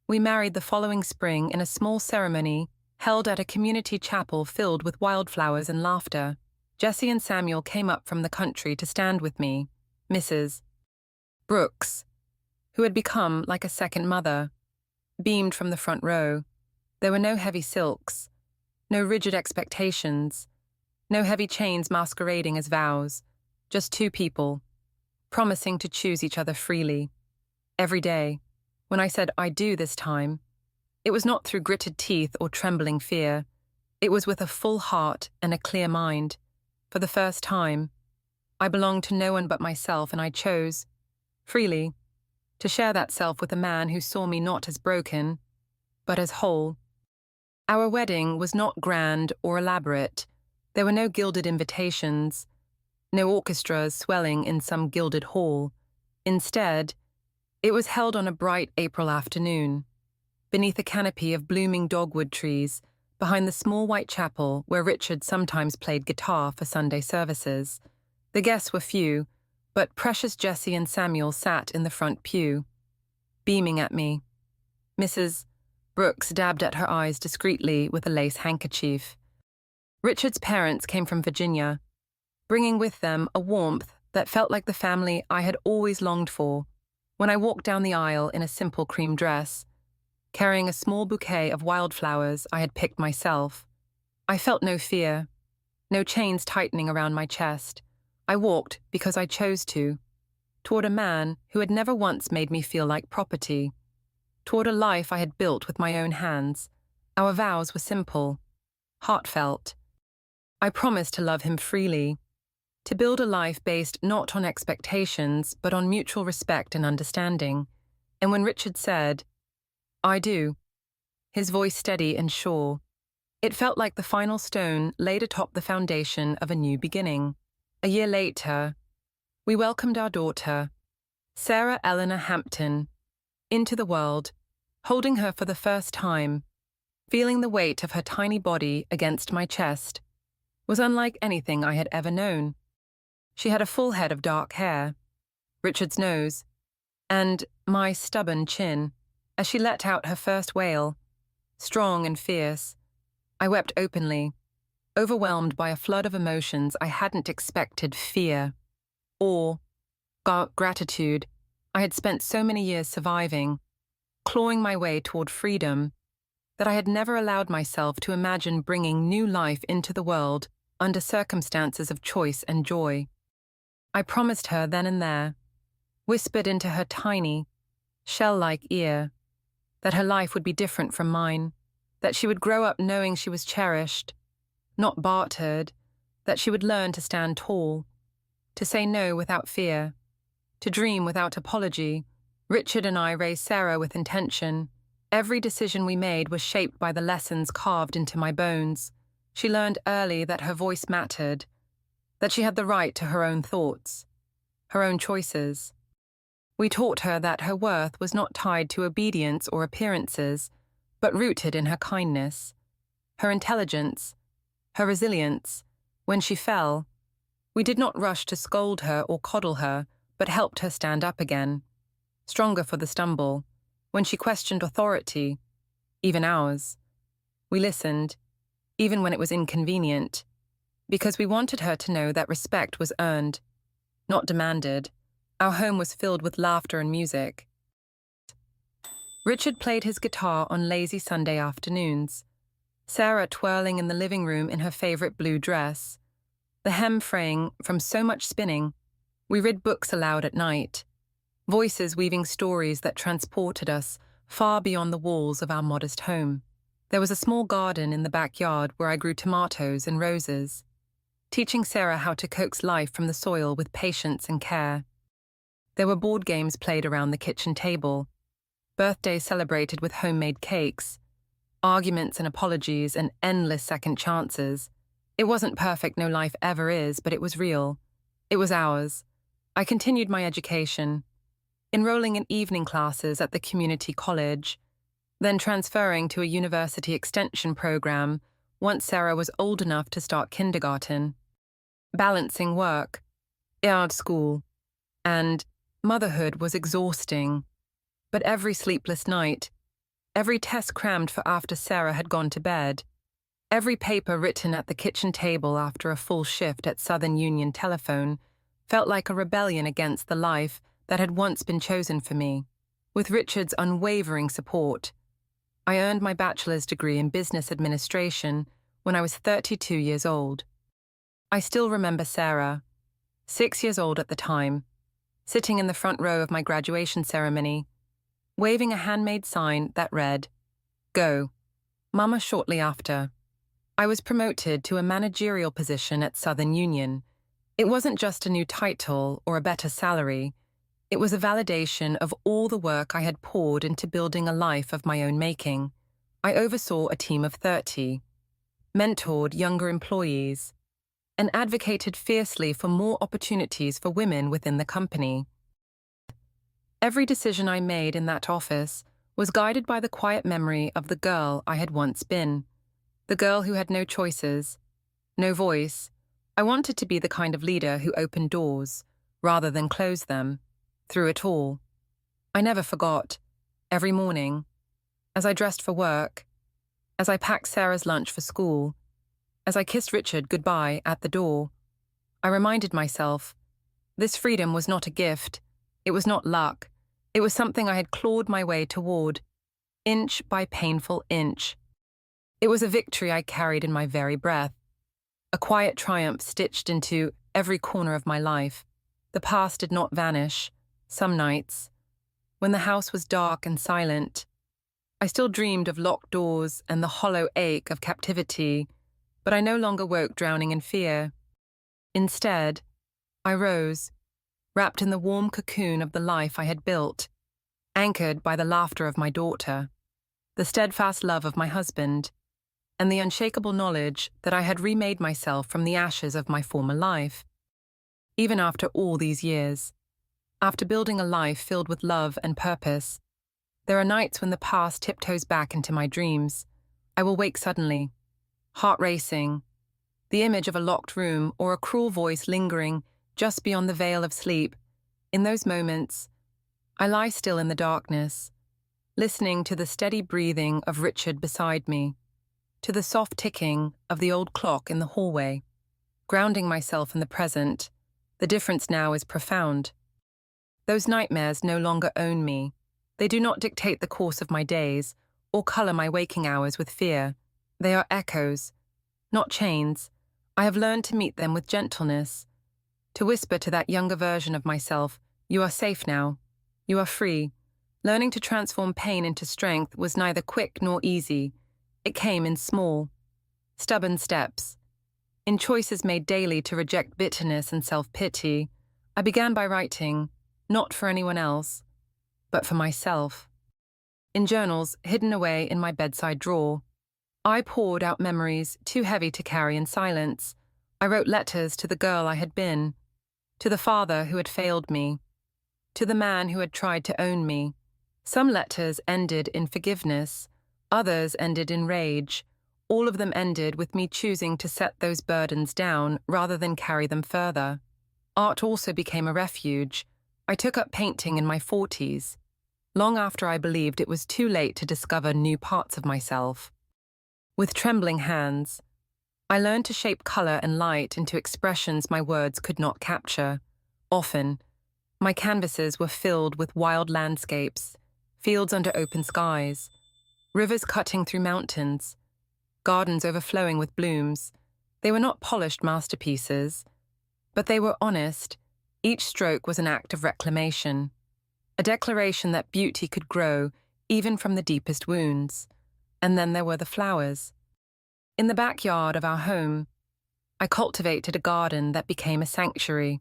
We married the following spring in a small ceremony held at a community chapel filled with wildflowers and laughter. Jessie and Samuel came up from the country to stand with me, Mrs. Brooks, who had become like a second mother, beamed from the front row. There were no heavy silks, no rigid expectations, no heavy chains masquerading as vows, just two people, promising to choose each other freely. Every day, when I said "I do" this time, it was not through gritted teeth or trembling fear. It was with a full heart and a clear mind. For the first time, I belonged to no one but myself, and I chose, freely, to share that self with a man who saw me not as broken, but as whole. Our wedding was not grand or elaborate. There were no gilded invitations, no orchestras swelling in some gilded hall. Instead, it was held on a bright April afternoon, beneath a canopy of blooming dogwood trees, behind the small white chapel where Richard sometimes played guitar for Sunday services. The guests were few, but precious Jessie and Samuel sat in the front pew, beaming at me. Mrs. Brooks dabbed at her eyes discreetly with a lace handkerchief. Richard's parents came from Virginia, bringing with them a warmth that felt like the family I had always longed for. When I walked down the aisle in a simple cream dress, carrying a small bouquet of wildflowers I had picked myself, I felt no fear, no chains tightening around my chest. I walked because I chose to, toward a man who had never once made me feel like property, toward a life I had built with my own hands. Our vows were simple, heartfelt. I promised to love him freely, to build a life based not on expectations, but on mutual respect and understanding. And when Richard said, "I do," his voice steady and sure, it felt like the final stone laid atop the foundation of a new beginning. A year later, we welcomed our daughter, Sarah Eleanor Hampton, into the world, holding her for the first time, feeling the weight of her tiny body against my chest, was unlike anything I had ever known. She had a full head of dark hair, Richard's nose, and my stubborn chin. As she let out her first wail, strong and fierce, I wept openly, overwhelmed by a flood of emotions I hadn't expected: fear, awe, gratitude. I had spent so many years surviving, clawing my way toward freedom, that I had never allowed myself to imagine bringing new life into the world under circumstances of choice and joy. I promised her then and there, whispered into her tiny, shell-like ear, that her life would be different from mine, that she would grow up knowing she was cherished, not bartered, that she would learn to stand tall, to say no without fear, to dream without apology. Richard and I raised Sarah with intention. Every decision we made was shaped by the lessons carved into my bones. She learned early that her voice mattered, that she had the right to her own thoughts, her own choices. We taught her that her worth was not tied to obedience or appearances, but rooted in her kindness, her intelligence, her resilience. When she fell, we did not rush to scold her or coddle her, but helped her stand up again, stronger for the stumble. When she questioned authority, even ours, we listened, even when it was inconvenient, because we wanted her to know that respect was earned, not demanded. Our home was filled with laughter and music. Richard played his guitar on lazy Sunday afternoons, Sarah twirling in the living room in her favorite blue dress, the hem fraying from so much spinning. We read books aloud at night, voices weaving stories that transported us far beyond the walls of our modest home. There was a small garden in the backyard where I grew tomatoes and roses, teaching Sarah how to coax life from the soil with patience and care. There were board games played around the kitchen table, birthdays celebrated with homemade cakes, arguments and apologies and endless second chances. It wasn't perfect, no life ever is, but it was real. It was ours. I continued my education, enrolling in evening classes at the community college, then transferring to a university extension program once Sarah was old enough to start kindergarten. Balancing work, yard school, and motherhood was exhausting. But every sleepless night, every test crammed for after Sarah had gone to bed, every paper written at the kitchen table after a full shift at Southern Union Telephone felt like a rebellion against the life that had once been chosen for me. With Richard's unwavering support, I earned my bachelor's degree in business administration when I was 32 years old. I still remember Sarah, 6 years old at the time, sitting in the front row of my graduation ceremony, waving a handmade sign that read, "Go, Mama," shortly after. I was promoted to a managerial position at Southern Union. It wasn't just a new title or a better salary. It was a validation of all the work I had poured into building a life of my own making. I oversaw a team of 30, mentored younger employees, and advocated fiercely for more opportunities for women within the company. Every decision I made in that office was guided by the quiet memory of the girl I had once been, the girl who had no choices, no voice. I wanted to be the kind of leader who opened doors, rather than closed them, through it all. I never forgot, every morning, as I dressed for work, as I packed Sarah's lunch for school, as I kissed Richard goodbye at the door, I reminded myself, this freedom was not a gift, it was not luck, it was something I had clawed my way toward, inch by painful inch. It was a victory I carried in my very breath, a quiet triumph stitched into every corner of my life. The past did not vanish. Some nights, when the house was dark and silent, I still dreamed of locked doors and the hollow ache of captivity, but I no longer woke drowning in fear. Instead, I rose, wrapped in the warm cocoon of the life I had built, anchored by the laughter of my daughter, the steadfast love of my husband, and the unshakable knowledge that I had remade myself from the ashes of my former life. Even after all these years, after building a life filled with love and purpose, there are nights when the past tiptoes back into my dreams. I will wake suddenly, heart racing, the image of a locked room or a cruel voice lingering just beyond the veil of sleep. In those moments, I lie still in the darkness, listening to the steady breathing of Richard beside me, to the soft ticking of the old clock in the hallway, grounding myself in the present. The difference now is profound. Those nightmares no longer own me. They do not dictate the course of my days or color my waking hours with fear. They are echoes, not chains. I have learned to meet them with gentleness, to whisper to that younger version of myself, "You are safe now. You are free." Learning to transform pain into strength was neither quick nor easy. It came in small, stubborn steps, in choices made daily to reject bitterness and self-pity. I began by writing, not for anyone else, but for myself. In journals hidden away in my bedside drawer, I poured out memories too heavy to carry in silence. I wrote letters to the girl I had been, to the father who had failed me, to the man who had tried to own me. Some letters ended in forgiveness, others ended in rage. All of them ended with me choosing to set those burdens down rather than carry them further. Art also became a refuge. I took up painting in my 40s, long after I believed it was too late to discover new parts of myself. With trembling hands, I learned to shape color and light into expressions my words could not capture. Often, my canvases were filled with wild landscapes, fields under open skies, rivers cutting through mountains, gardens overflowing with blooms. They were not polished masterpieces, but they were honest. Each stroke was an act of reclamation, a declaration that beauty could grow even from the deepest wounds. And then there were the flowers. In the backyard of our home, I cultivated a garden that became a sanctuary,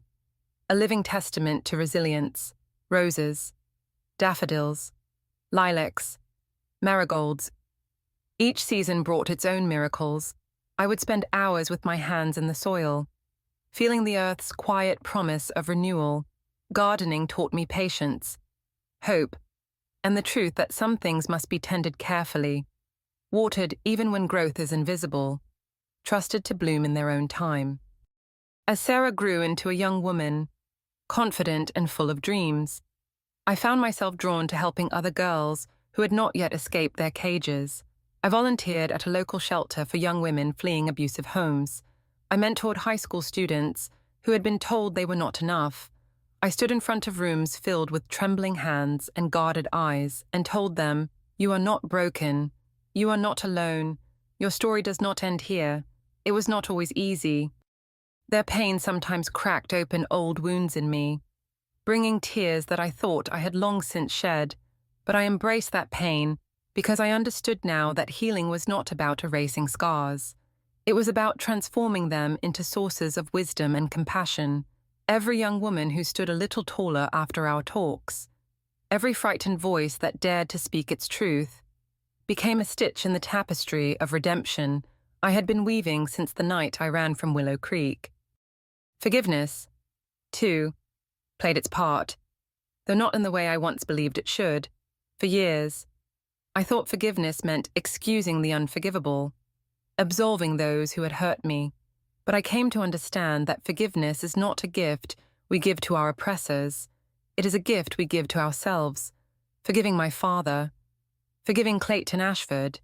a living testament to resilience: roses, daffodils, lilacs, marigolds. Each season brought its own miracles. I would spend hours with my hands in the soil, feeling the earth's quiet promise of renewal. Gardening taught me patience, hope, and the truth that some things must be tended carefully, watered even when growth is invisible, trusted to bloom in their own time. As Sarah grew into a young woman, confident and full of dreams, I found myself drawn to helping other girls who had not yet escaped their cages. I volunteered at a local shelter for young women fleeing abusive homes. I mentored high school students who had been told they were not enough. I stood in front of rooms filled with trembling hands and guarded eyes and told them, "You are not broken. You are not alone. Your story does not end here." It was not always easy. Their pain sometimes cracked open old wounds in me, bringing tears that I thought I had long since shed. But I embraced that pain because I understood now that healing was not about erasing scars. It was about transforming them into sources of wisdom and compassion. Every young woman who stood a little taller after our talks, every frightened voice that dared to speak its truth, became a stitch in the tapestry of redemption I had been weaving since the night I ran from Willow Creek. Forgiveness, too, played its part, though not in the way I once believed it should. For years, I thought forgiveness meant excusing the unforgivable, absolving those who had hurt me. But I came to understand that forgiveness is not a gift we give to our oppressors. It is a gift we give to ourselves. Forgiving my father, forgiving Clayton Ashford,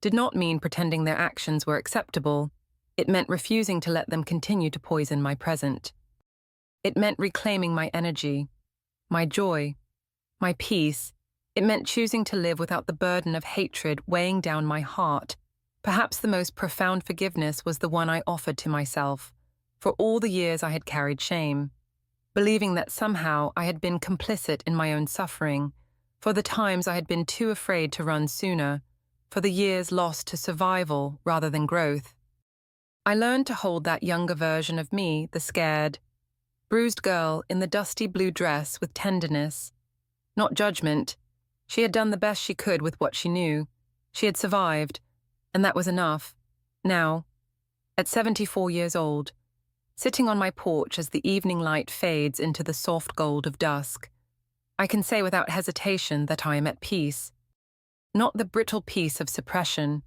did not mean pretending their actions were acceptable. It meant refusing to let them continue to poison my present. It meant reclaiming my energy, my joy, my peace. It meant choosing to live without the burden of hatred weighing down my heart. Perhaps the most profound forgiveness was the one I offered to myself, for all the years I had carried shame, believing that somehow I had been complicit in my own suffering, for the times I had been too afraid to run sooner, for the years lost to survival rather than growth. I learned to hold that younger version of me, the scared, bruised girl in the dusty blue dress, with tenderness, not judgment. She had done the best she could with what she knew. She had survived, and that was enough. Now, at 74 years old, sitting on my porch as the evening light fades into the soft gold of dusk, I can say without hesitation that I am at peace. Not the brittle peace of suppression,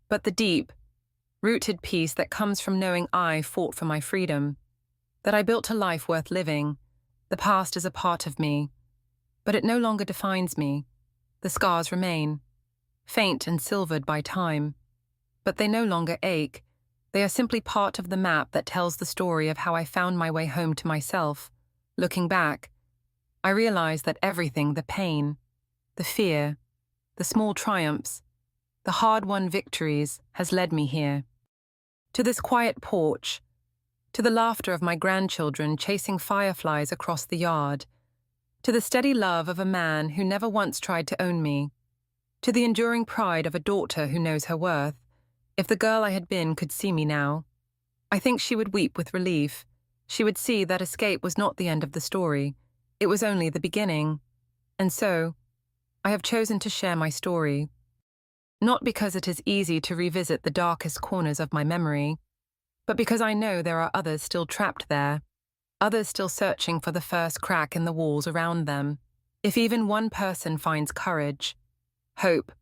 but the deep, rooted peace that comes from knowing I fought for my freedom, that I built a life worth living. The past is a part of me, but it no longer defines me. The scars remain, faint and silvered by time, but they no longer ache. They are simply part of the map that tells the story of how I found my way home to myself. Looking back, I realize that everything, the pain, the fear, the small triumphs, the hard-won victories, has led me here. To this quiet porch, to the laughter of my grandchildren chasing fireflies across the yard, to the steady love of a man who never once tried to own me, to the enduring pride of a daughter who knows her worth. If the girl I had been could see me now, I think she would weep with relief. She would see that escape was not the end of the story. It was only the beginning. And so, I have chosen to share my story. Not because it is easy to revisit the darkest corners of my memory, but because I know there are others still trapped there, others still searching for the first crack in the walls around them. If even one person finds courage, hope,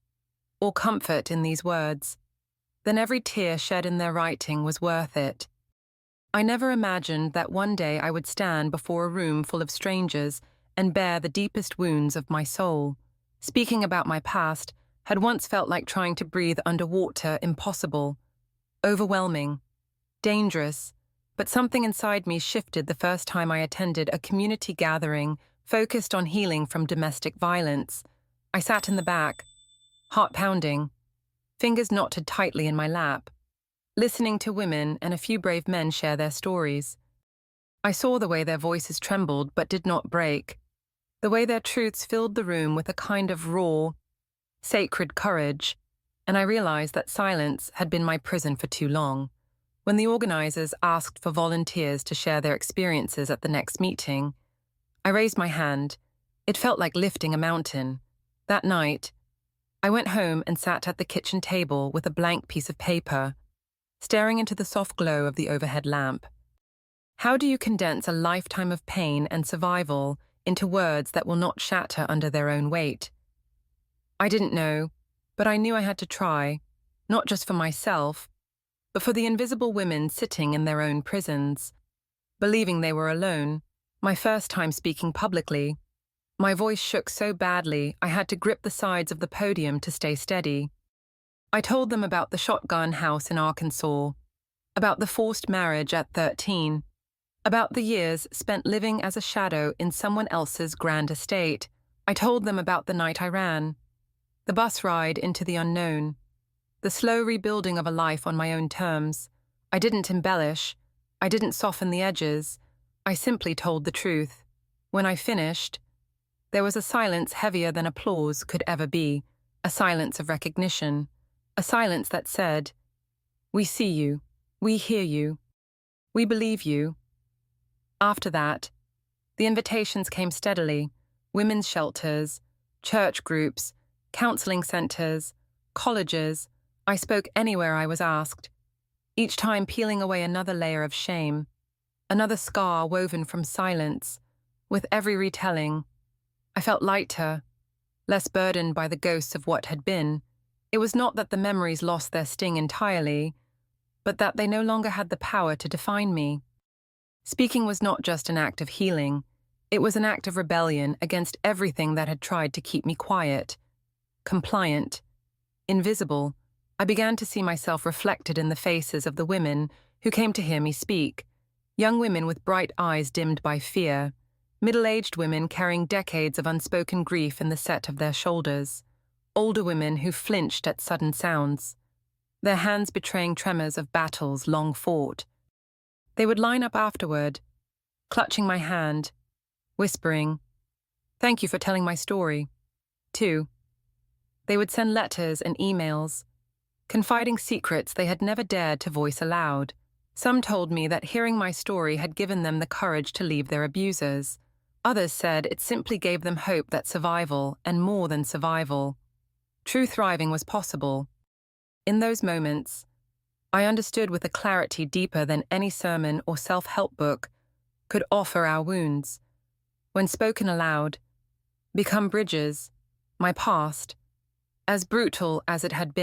or comfort in these words, then every tear shed in their writing was worth it. I never imagined that one day I would stand before a room full of strangers and bare the deepest wounds of my soul. Speaking about my past had once felt like trying to breathe underwater, impossible. Overwhelming. Dangerous. But something inside me shifted the first time I attended a community gathering focused on healing from domestic violence. I sat in the back, heart pounding, fingers knotted tightly in my lap, listening to women and a few brave men share their stories. I saw the way their voices trembled but did not break, the way their truths filled the room with a kind of raw, sacred courage, and I realized that silence had been my prison for too long. When the organizers asked for volunteers to share their experiences at the next meeting, I raised my hand. It felt like lifting a mountain. That night, I went home and sat at the kitchen table with a blank piece of paper, staring into the soft glow of the overhead lamp. How do you condense a lifetime of pain and survival into words that will not shatter under their own weight? I didn't know, but I knew I had to try, not just for myself, but for the invisible women sitting in their own prisons, believing they were alone. My first time speaking publicly, my voice shook so badly I had to grip the sides of the podium to stay steady. I told them about the shotgun house in Arkansas, about the forced marriage at 13, about the years spent living as a shadow in someone else's grand estate. I told them about the night I ran, the bus ride into the unknown, the slow rebuilding of a life on my own terms. I didn't embellish, I didn't soften the edges, I simply told the truth. When I finished, there was a silence heavier than applause could ever be, a silence of recognition, a silence that said, "We see you, we hear you, we believe you." After that, the invitations came steadily: women's shelters, church groups, counseling centers, colleges. I spoke anywhere I was asked, each time peeling away another layer of shame, another scar woven from silence. With every retelling, I felt lighter, less burdened by the ghosts of what had been. It was not that the memories lost their sting entirely, but that they no longer had the power to define me. Speaking was not just an act of healing, it was an act of rebellion against everything that had tried to keep me quiet, compliant, invisible. I began to see myself reflected in the faces of the women who came to hear me speak, young women with bright eyes dimmed by fear, middle-aged women carrying decades of unspoken grief in the set of their shoulders, older women who flinched at sudden sounds, their hands betraying tremors of battles long fought. They would line up afterward, clutching my hand, whispering, "Thank you for telling my story." 2. They would send letters and emails, confiding secrets they had never dared to voice aloud. Some told me that hearing my story had given them the courage to leave their abusers. Others said it simply gave them hope that survival, and more than survival, true thriving was possible. In those moments, I understood with a clarity deeper than any sermon or self-help book could offer our wounds, when spoken aloud, become bridges. My past, as brutal as it had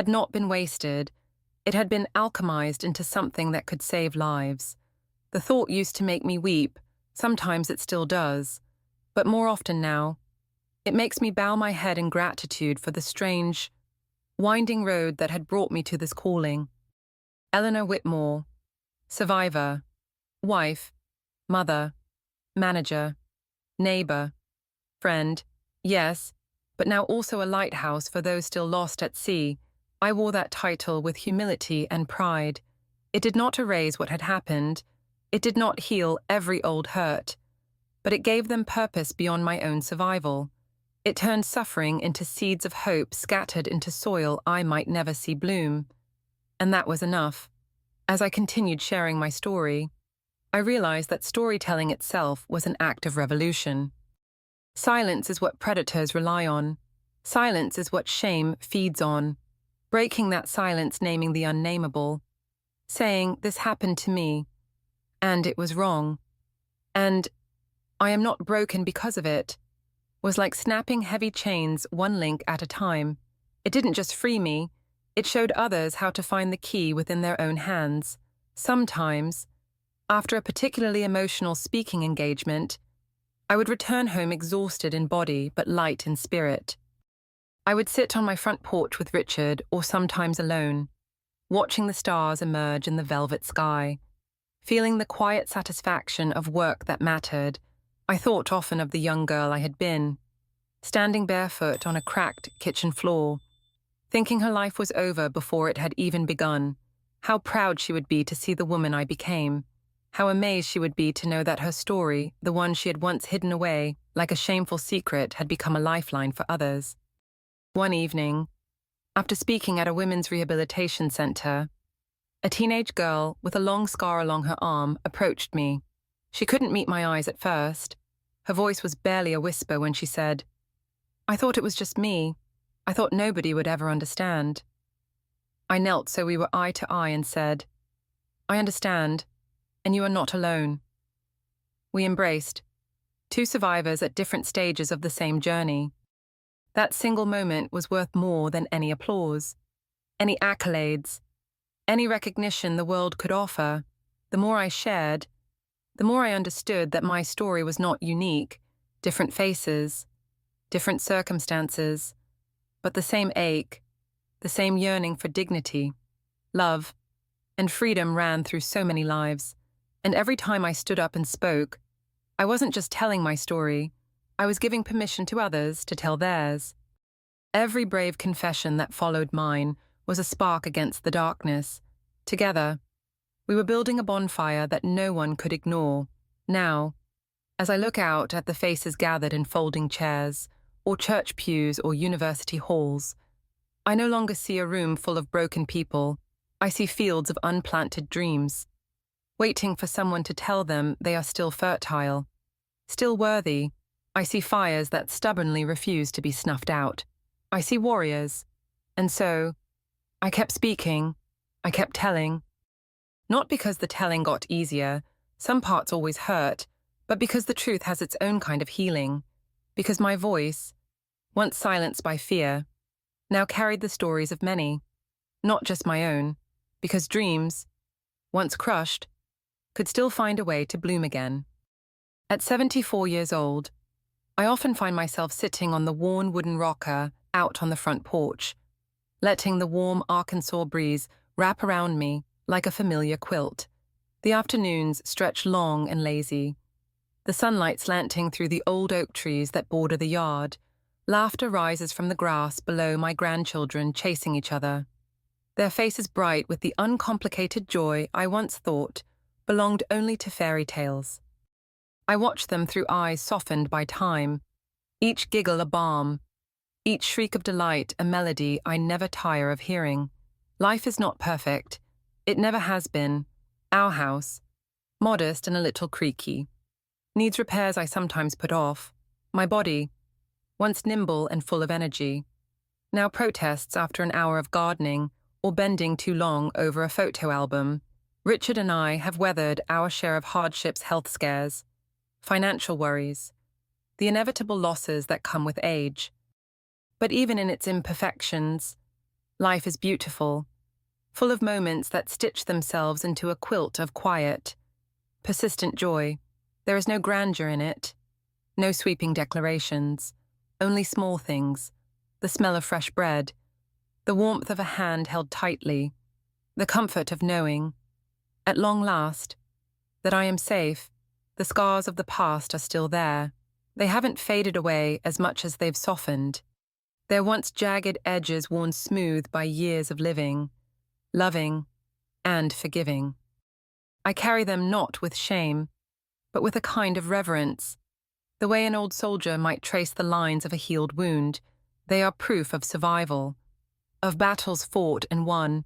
not been wasted. It had been alchemized into something that could save lives. The thought used to make me weep. Sometimes it still does. But more often now, it makes me bow my head in gratitude for the strange, winding road that had brought me to this calling. Eleanor Whitmore, survivor, wife, mother, manager, neighbor, friend, yes, but now also a lighthouse for those still lost at sea. I wore that title with humility and pride. It did not erase what had happened. It did not heal every old hurt. But it gave them purpose beyond my own survival. It turned suffering into seeds of hope scattered into soil I might never see bloom. And that was enough. As I continued sharing my story, I realized that storytelling itself was an act of revolution. Silence is what predators rely on. Silence is what shame feeds on. Breaking that silence, naming the unnameable, saying, "This happened to me, and it was wrong, and I am not broken because of it," was like snapping heavy chains one link at a time. It didn't just free me, it showed others how to find the key within their own hands. Sometimes, after a particularly emotional speaking engagement, I would return home exhausted in body but light in spirit. I would sit on my front porch with Richard, or sometimes alone, watching the stars emerge in the velvet sky, feeling the quiet satisfaction of work that mattered. I thought often of the young girl I had been, standing barefoot on a cracked kitchen floor, thinking her life was over before it had even begun. How proud she would be to see the woman I became. How amazed she would be to know that her story, the one she had once hidden away like a shameful secret, had become a lifeline for others. One evening, after speaking at a women's rehabilitation center, a teenage girl with a long scar along her arm approached me. She couldn't meet my eyes at first. Her voice was barely a whisper when she said, "I thought it was just me. I thought nobody would ever understand." I knelt so we were eye to eye and said, "I understand, and you are not alone." We embraced, two survivors at different stages of the same journey. That single moment was worth more than any applause, any accolades, any recognition the world could offer. The more I shared, the more I understood that my story was not unique, different faces, different circumstances, but the same ache, the same yearning for dignity, love, and freedom ran through so many lives. And every time I stood up and spoke, I wasn't just telling my story, I was giving permission to others to tell theirs. Every brave confession that followed mine was a spark against the darkness. Together, we were building a bonfire that no one could ignore. Now, as I look out at the faces gathered in folding chairs, or church pews or university halls, I no longer see a room full of broken people. I see fields of unplanted dreams, waiting for someone to tell them they are still fertile, still worthy. I see fires that stubbornly refuse to be snuffed out. I see warriors. And so, I kept speaking, I kept telling. Not because the telling got easier, some parts always hurt, but because the truth has its own kind of healing. Because my voice, once silenced by fear, now carried the stories of many, not just my own. Because dreams, once crushed, could still find a way to bloom again. At 74 years old, I often find myself sitting on the worn wooden rocker out on the front porch, letting the warm Arkansas breeze wrap around me like a familiar quilt. The afternoons stretch long and lazy, the sunlight slanting through the old oak trees that border the yard. Laughter rises from the grass below, my grandchildren chasing each other, their faces bright with the uncomplicated joy I once thought belonged only to fairy tales. I watch them through eyes softened by time, each giggle a balm, each shriek of delight a melody I never tire of hearing. Life is not perfect. It never has been. Our house, modest and a little creaky, needs repairs I sometimes put off. My body, once nimble and full of energy, now protests after an hour of gardening or bending too long over a photo album. Richard and I have weathered our share of hardships, health scares, financial worries, the inevitable losses that come with age. But even in its imperfections, life is beautiful, full of moments that stitch themselves into a quilt of quiet, persistent joy. There is no grandeur in it, no sweeping declarations, only small things, the smell of fresh bread, the warmth of a hand held tightly, the comfort of knowing, at long last, that I am safe. The scars of the past are still there. They haven't faded away as much as they've softened. Their once jagged edges worn smooth by years of living, loving, and forgiving. I carry them not with shame, but with a kind of reverence. The way an old soldier might trace the lines of a healed wound, they are proof of survival, of battles fought and won,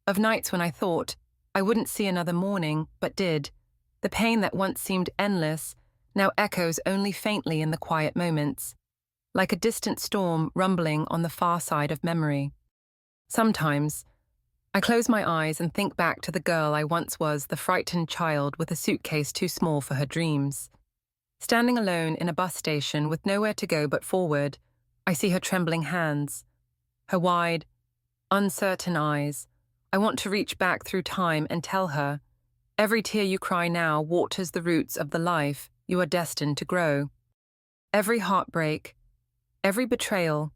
of nights when I thought I wouldn't see another morning, but did. The pain that once seemed endless now echoes only faintly in the quiet moments, like a distant storm rumbling on the far side of memory. Sometimes, I close my eyes and think back to the girl I once was, the frightened child with a suitcase too small for her dreams. Standing alone in a bus station with nowhere to go but forward, I see her trembling hands, her wide, uncertain eyes. I want to reach back through time and tell her, every tear you cry now waters the roots of the life you are destined to grow. Every heartbreak, every betrayal,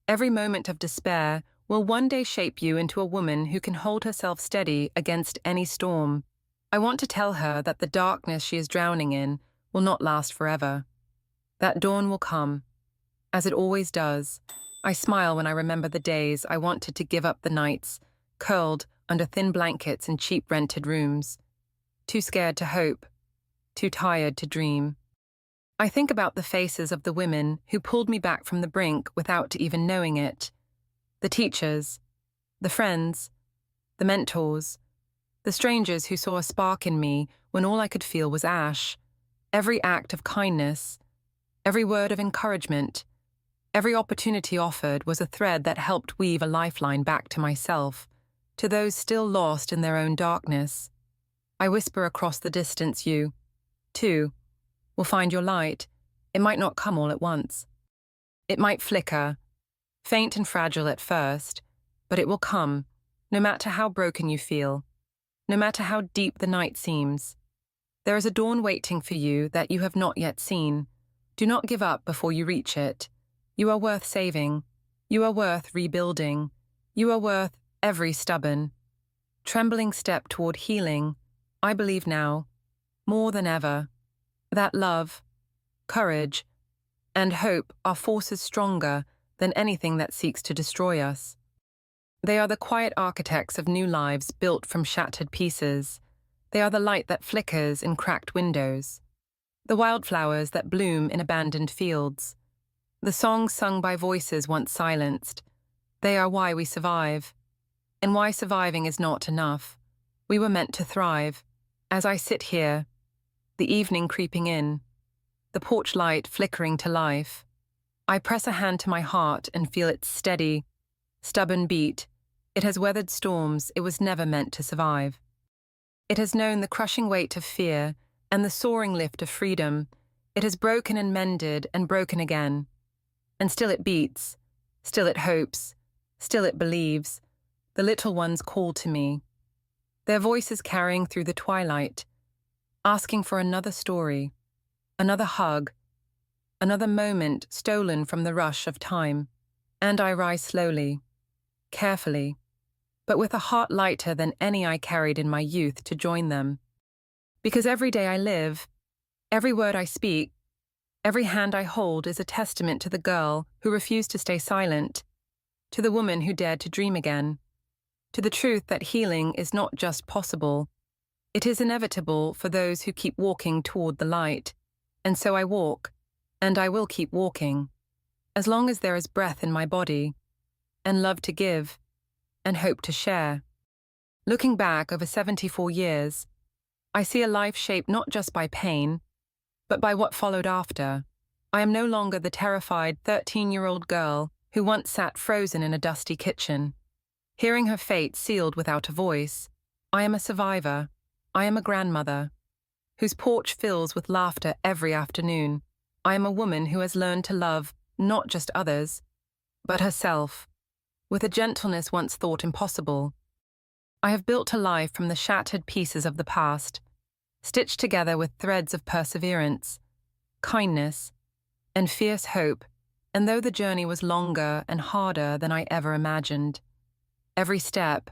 every moment of despair will one day shape you into a woman who can hold herself steady against any storm. I want to tell her that the darkness she is drowning in will not last forever. That dawn will come, as it always does. I smile when I remember the days I wanted to give up the nights, curled under thin blankets in cheap rented rooms. Too scared to hope, too tired to dream. I think about the faces of the women who pulled me back from the brink without even knowing it. The teachers, the friends, the mentors, the strangers who saw a spark in me when all I could feel was ash. Every act of kindness, every word of encouragement, every opportunity offered was a thread that helped weave a lifeline back to myself, to those still lost in their own darkness. I whisper across the distance, you, too, will find your light. It might not come all at once. It might flicker, faint and fragile at first, but it will come, no matter how broken you feel, no matter how deep the night seems. There is a dawn waiting for you that you have not yet seen. Do not give up before you reach it. You are worth saving. You are worth rebuilding. You are worth every stubborn, trembling step toward healing. I believe now, more than ever, that love, courage, and hope are forces stronger than anything that seeks to destroy us. They are the quiet architects of new lives built from shattered pieces. They are the light that flickers in cracked windows, the wildflowers that bloom in abandoned fields, the songs sung by voices once silenced. They are why we survive, and why surviving is not enough. We were meant to thrive. As I sit here, the evening creeping in, the porch light flickering to life, I press a hand to my heart and feel its steady, stubborn beat. It has weathered storms it was never meant to survive. It has known the crushing weight of fear and the soaring lift of freedom. It has broken and mended and broken again. And still it beats, still it hopes, still it believes. The little ones call to me, their voices carrying through the twilight, asking for another story, another hug, another moment stolen from the rush of time. And I rise slowly, carefully, but with a heart lighter than any I carried in my youth to join them. Because every day I live, every word I speak, every hand I hold is a testament to the girl who refused to stay silent, to the woman who dared to dream again, to the truth that healing is not just possible, it is inevitable for those who keep walking toward the light. And so I walk, and I will keep walking, as long as there is breath in my body, and love to give, and hope to share. Looking back over 74 years, I see a life shaped not just by pain, but by what followed after. I am no longer the terrified 13-year-old girl who once sat frozen in a dusty kitchen, hearing her fate sealed without a voice. I am a survivor. I am a grandmother, whose porch fills with laughter every afternoon. I am a woman who has learned to love not just others, but herself, with a gentleness once thought impossible. I have built a life from the shattered pieces of the past, stitched together with threads of perseverance, kindness, and fierce hope, and though the journey was longer and harder than I ever imagined, every step,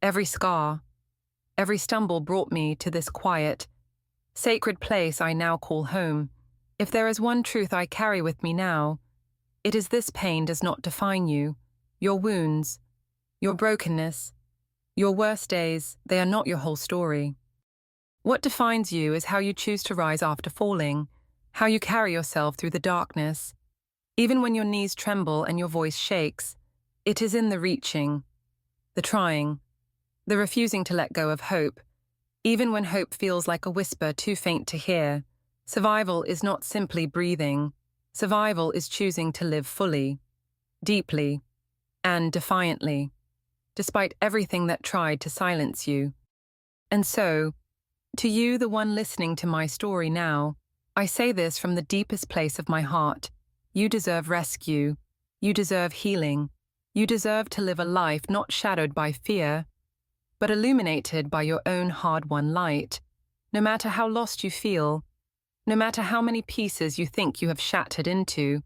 every scar, every stumble brought me to this quiet, sacred place I now call home. If there is one truth I carry with me now, it is this: pain does not define you. Your wounds, your brokenness, your worst days, they are not your whole story. What defines you is how you choose to rise after falling, how you carry yourself through the darkness. Even when your knees tremble and your voice shakes, it is in the reaching, the trying, the refusing to let go of hope. Even when hope feels like a whisper too faint to hear, survival is not simply breathing. Survival is choosing to live fully, deeply, and defiantly, despite everything that tried to silence you. And so, to you, the one listening to my story now, I say this from the deepest place of my heart. You deserve rescue. You deserve healing. You deserve to live a life not shadowed by fear, but illuminated by your own hard-won light. No matter how lost you feel, no matter how many pieces you think you have shattered into,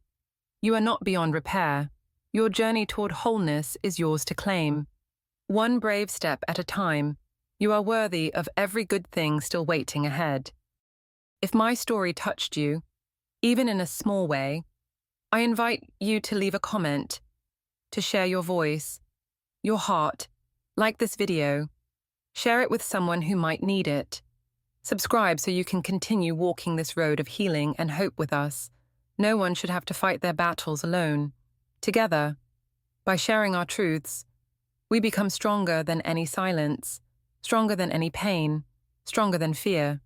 you are not beyond repair. Your journey toward wholeness is yours to claim. One brave step at a time, you are worthy of every good thing still waiting ahead. If my story touched you, even in a small way, I invite you to leave a comment, to share your voice, your heart, like this video, share it with someone who might need it. Subscribe so you can continue walking this road of healing and hope with us. No one should have to fight their battles alone. Together, by sharing our truths, we become stronger than any silence, stronger than any pain, stronger than fear.